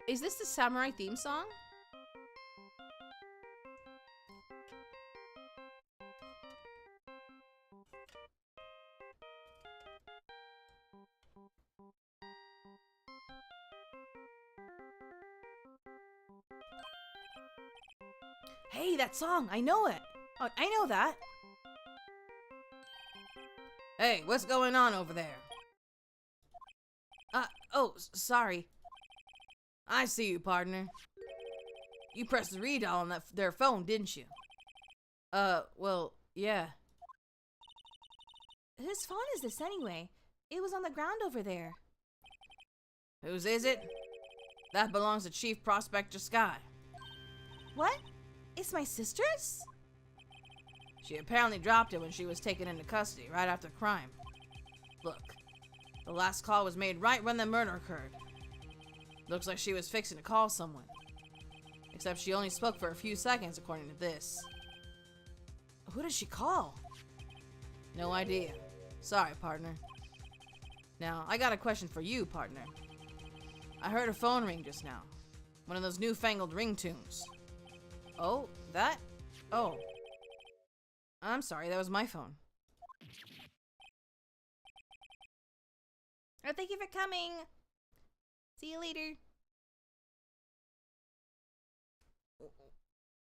Is this the samurai theme song? Hey, that song! I know it! Oh, I know that! Hey, what's going on over there? Sorry. I see you, partner. You pressed the redial on their phone, didn't you? Well, yeah. Whose phone is this anyway? It was on the ground over there. Whose is it? That belongs to Chief Prospector Sky. What? It's my sister's? She apparently dropped it when she was taken into custody right after the crime. Look, the last call was made right when the murder occurred. Looks like she was fixing to call someone. Except she only spoke for a few seconds according to this. Who did she call? No idea. Sorry, partner. Now, I got a question for you, partner. I heard a phone ring just now. One of those newfangled ringtones. Oh, that? Oh. I'm sorry, that was my phone. Oh, thank you for coming. See you later.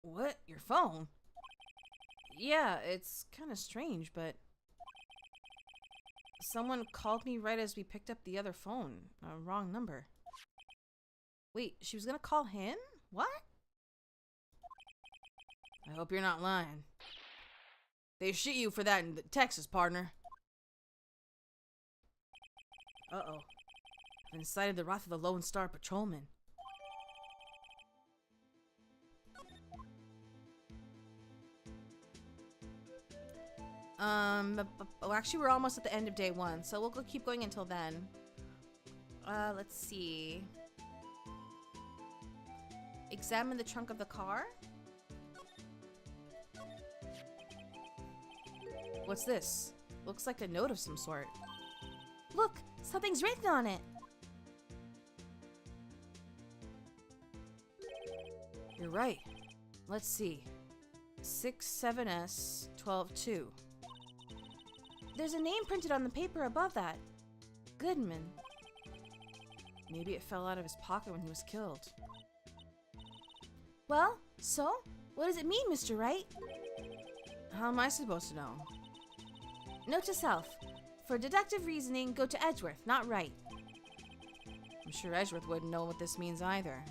What? Your phone? Yeah, it's kind of strange, but someone called me right as we picked up the other phone. A wrong number. Wait, she was gonna call him? What? I hope you're not lying. They shoot you for that in Texas, partner. Uh-oh. I've incited the wrath of the Lone Star Patrolman. Well, actually, we're almost at the end of day 1, so we'll keep going until then. Let's see. Examine the trunk of the car? What's this? Looks like a note of some sort. Look! Something's written on it! You're right. Let's see. 67S122. There's a name printed on the paper above that. Goodman. Maybe it fell out of his pocket when he was killed. Well, so? What does it mean, Mr. Wright? How am I supposed to know? Note to self. For deductive reasoning, go to Edgeworth, not Wright. I'm sure Edgeworth wouldn't know what this means either.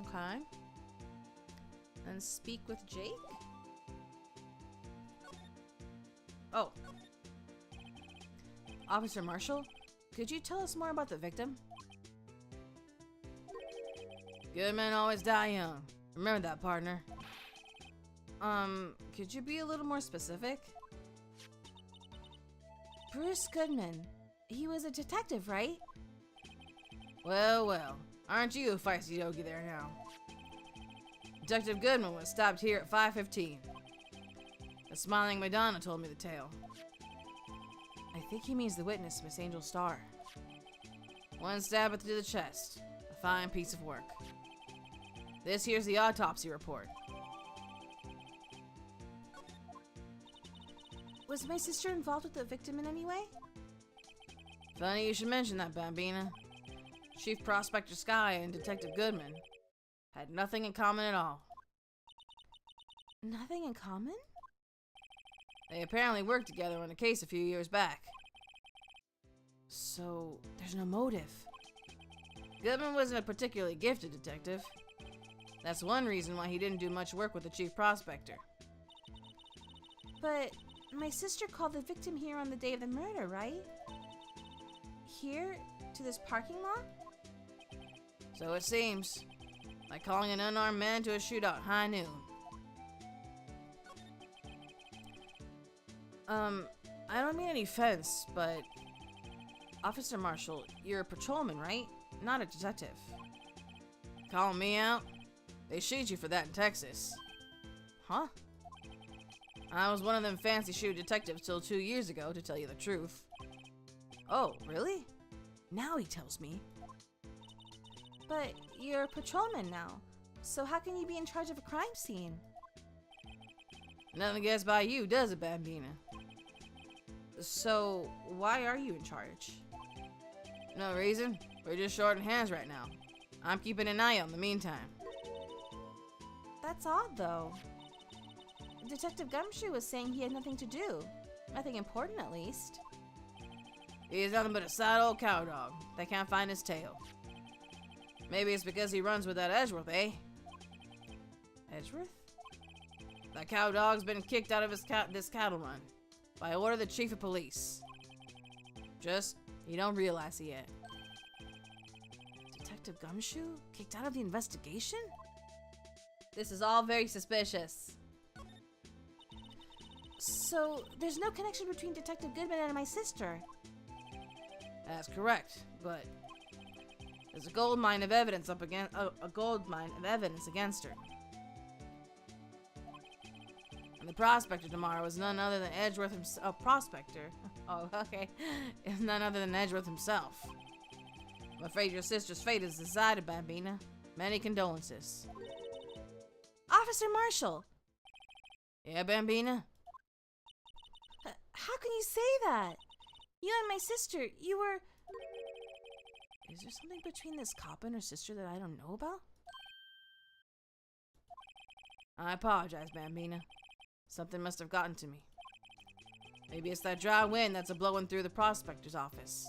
Okay. And speak with Jake? Oh. Officer Marshall, could you tell us more about the victim? Good men always die young. Remember that, partner. Could you be a little more specific? Bruce Goodman. He was a detective, right? Well, well. Aren't you a feisty yogi there now? Detective Goodman was stopped here at 5:15. The smiling Madonna told me the tale. I think he means the witness, Miss Angel Starr. One stab through the chest. A fine piece of work. This here's the autopsy report. Was my sister involved with the victim in any way? Funny you should mention that, Bambina. Chief Prospector Sky and Detective Goodman had nothing in common at all. Nothing in common? They apparently worked together on a case a few years back. So, there's no motive. Goodman wasn't a particularly gifted detective. That's one reason why he didn't do much work with the Chief Prospector. But my sister called the victim here on the day of the murder, right? Here? To this parking lot? So it seems. Like calling an unarmed man to a shootout high noon. I don't mean any offense, but Officer Marshall, you're a patrolman, right? Not a detective. Calling me out? They shoot you for that in Texas. Huh? I was one of them fancy shoe detectives till 2 years ago, to tell you the truth. Oh, really? Now he tells me. But you're a patrolman now, so how can you be in charge of a crime scene? Nothing gets by you, does it, Bambina? So, why are you in charge? No reason. We're just short in hands right now. I'm keeping an eye on the meantime. That's odd, though. Detective Gumshoe was saying he had nothing to do. Nothing important, at least. He's nothing but a sad old cow dog. They can't find his tail. Maybe it's because he runs with that Edgeworth, eh? Edgeworth? That cow dog's been kicked out of this cattle run. By order of the chief of police. Just, you don't realize it yet. Detective Gumshoe? Kicked out of the investigation? This is all very suspicious. So, there's no connection between Detective Goodman and my sister? That's correct, but there's a gold mine of evidence against her. And the prospector tomorrow is none other than Edgeworth himself. Prospector? Oh, okay. Is none other than Edgeworth himself. I'm afraid your sister's fate is decided, Bambina. Many condolences. Officer Marshall! Yeah, Bambina? How can you say that? You and my sister, you were... Is there something between this cop and her sister that I don't know about? I apologize, Bambina. Something must have gotten to me. Maybe it's that dry wind that's a-blowing through the prospector's office.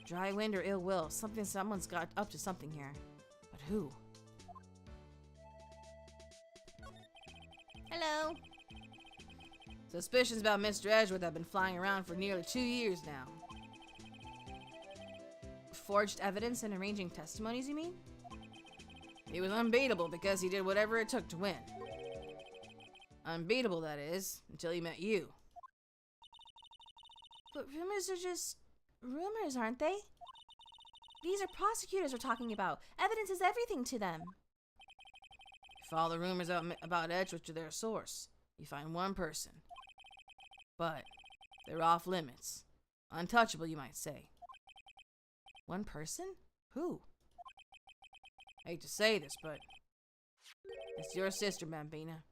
Dry wind or ill will. Someone's got up to something here. But who? Hello. Suspicions about Mr. Edgeworth have been flying around for nearly 2 years now. Forged evidence and arranging testimonies, you mean? He was unbeatable because he did whatever it took to win. Unbeatable, that is, until he met you. But rumors are just rumors, aren't they? These are prosecutors we're talking about. Evidence is everything to them. Follow the rumors about Edgeworth to their source. You find one person. But they're off limits. Untouchable, you might say. One person? Who? Hate to say this, but it's your sister, Bambina.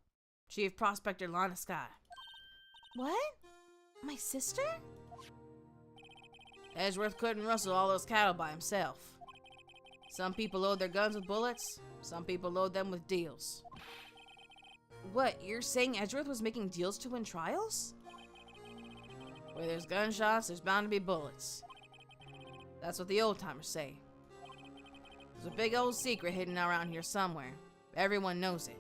Chief Prospector Lana Sky. What? My sister? Edgeworth couldn't rustle all those cattle by himself. Some people load their guns with bullets, some people load them with deals. What, you're saying Edgeworth was making deals to win trials? Where there's gunshots, there's bound to be bullets. That's what the old-timers say. There's a big old secret hidden around here somewhere. Everyone knows it.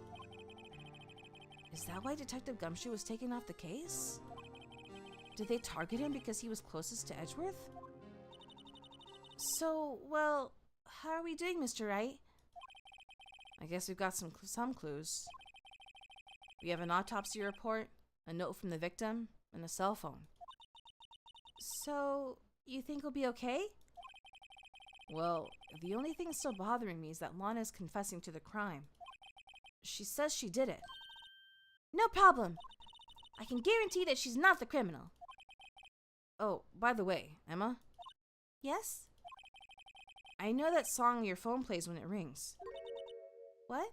Is that why Detective Gumshoe was taken off the case? Did they target him because he was closest to Edgeworth? So, well, how are we doing, Mr. Wright? I guess we've got some clues. We have an autopsy report, a note from the victim, and a cell phone. So, you think we'll be okay? Well, the only thing still bothering me is that Lana is confessing to the crime. She says she did it. No problem. I can guarantee that she's not the criminal. Oh, by the way, Emma? Yes? I know that song your phone plays when it rings. What?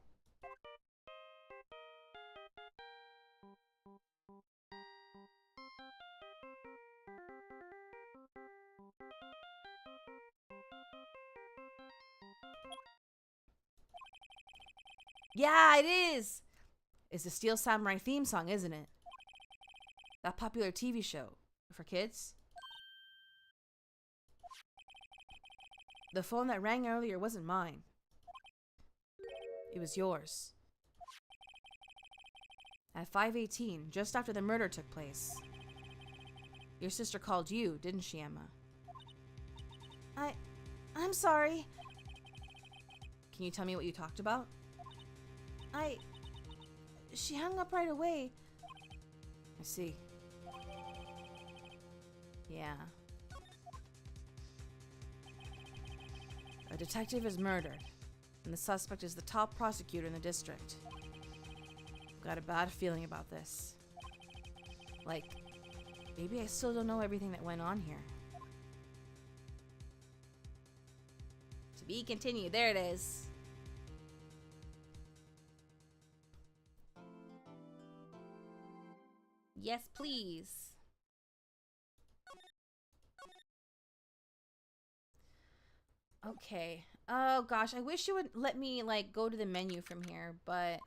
Yeah, it is! It's the Steel Samurai theme song, isn't it? That popular TV show for kids. The phone that rang earlier wasn't mine. It was yours. At 5:18, just after the murder took place. Your sister called you, didn't she, Emma? I'm sorry. Can you tell me what you talked about? She hung up right away. I see. Yeah. A detective is murdered, and the suspect is the top prosecutor in the district. I've got a bad feeling about this. Like, maybe I still don't know everything that went on here. To be continued. There it is. Yes, please. Okay. Oh gosh, I wish you would let me like go to the menu from here, but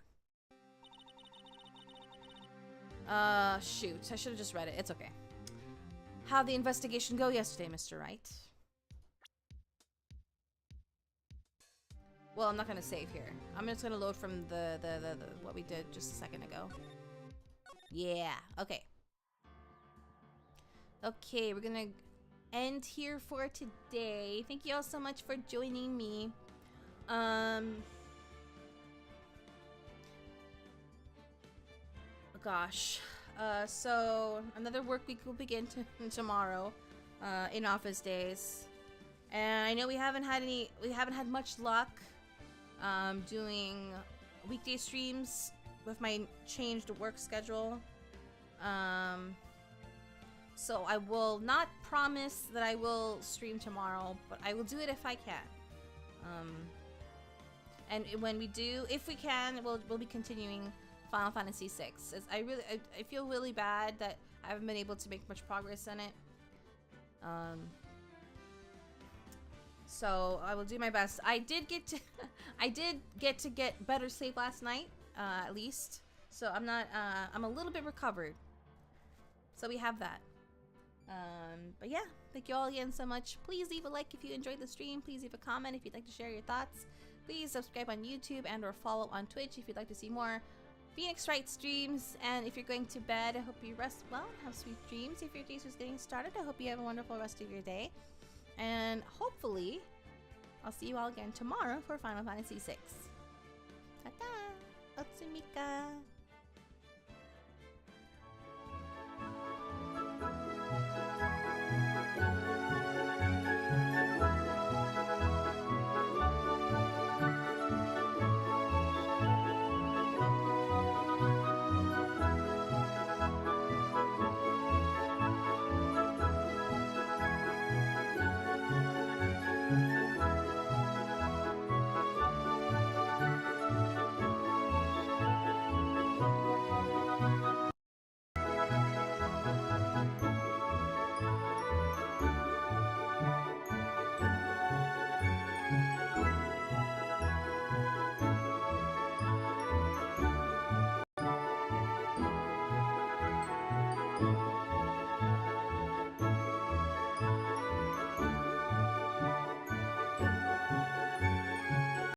shoot, I should have just read it. It's okay. How'd the investigation go yesterday, Mr. Wright? Well, I'm not gonna save here. I'm just gonna load from the what we did just a second ago. Yeah, okay. Okay, we're gonna end here for today. Thank you all so much for joining me. Gosh. So another work week will begin tomorrow, in office days. And I know we haven't had much luck doing weekday streams with my changed work schedule. So I will not promise that I will stream tomorrow, but I will do it if I can. And when we do, if we can, we'll be continuing Final Fantasy VI. I feel really bad that I haven't been able to make much progress in it. So I will do my best. I did get to get better sleep last night, at least. So I'm a little bit recovered. So we have that. But yeah, thank you all again so much. Please leave a like if you enjoyed the stream. Please leave a comment if you'd like to share your thoughts. Please subscribe on YouTube and or follow on Twitch if you'd like to see more Phoenix Wright streams. And if you're going to bed, I hope you rest well and have sweet dreams. If your day's just getting started, I hope you have a wonderful rest of your day. And hopefully, I'll see you all again tomorrow for Final Fantasy VI. Mika.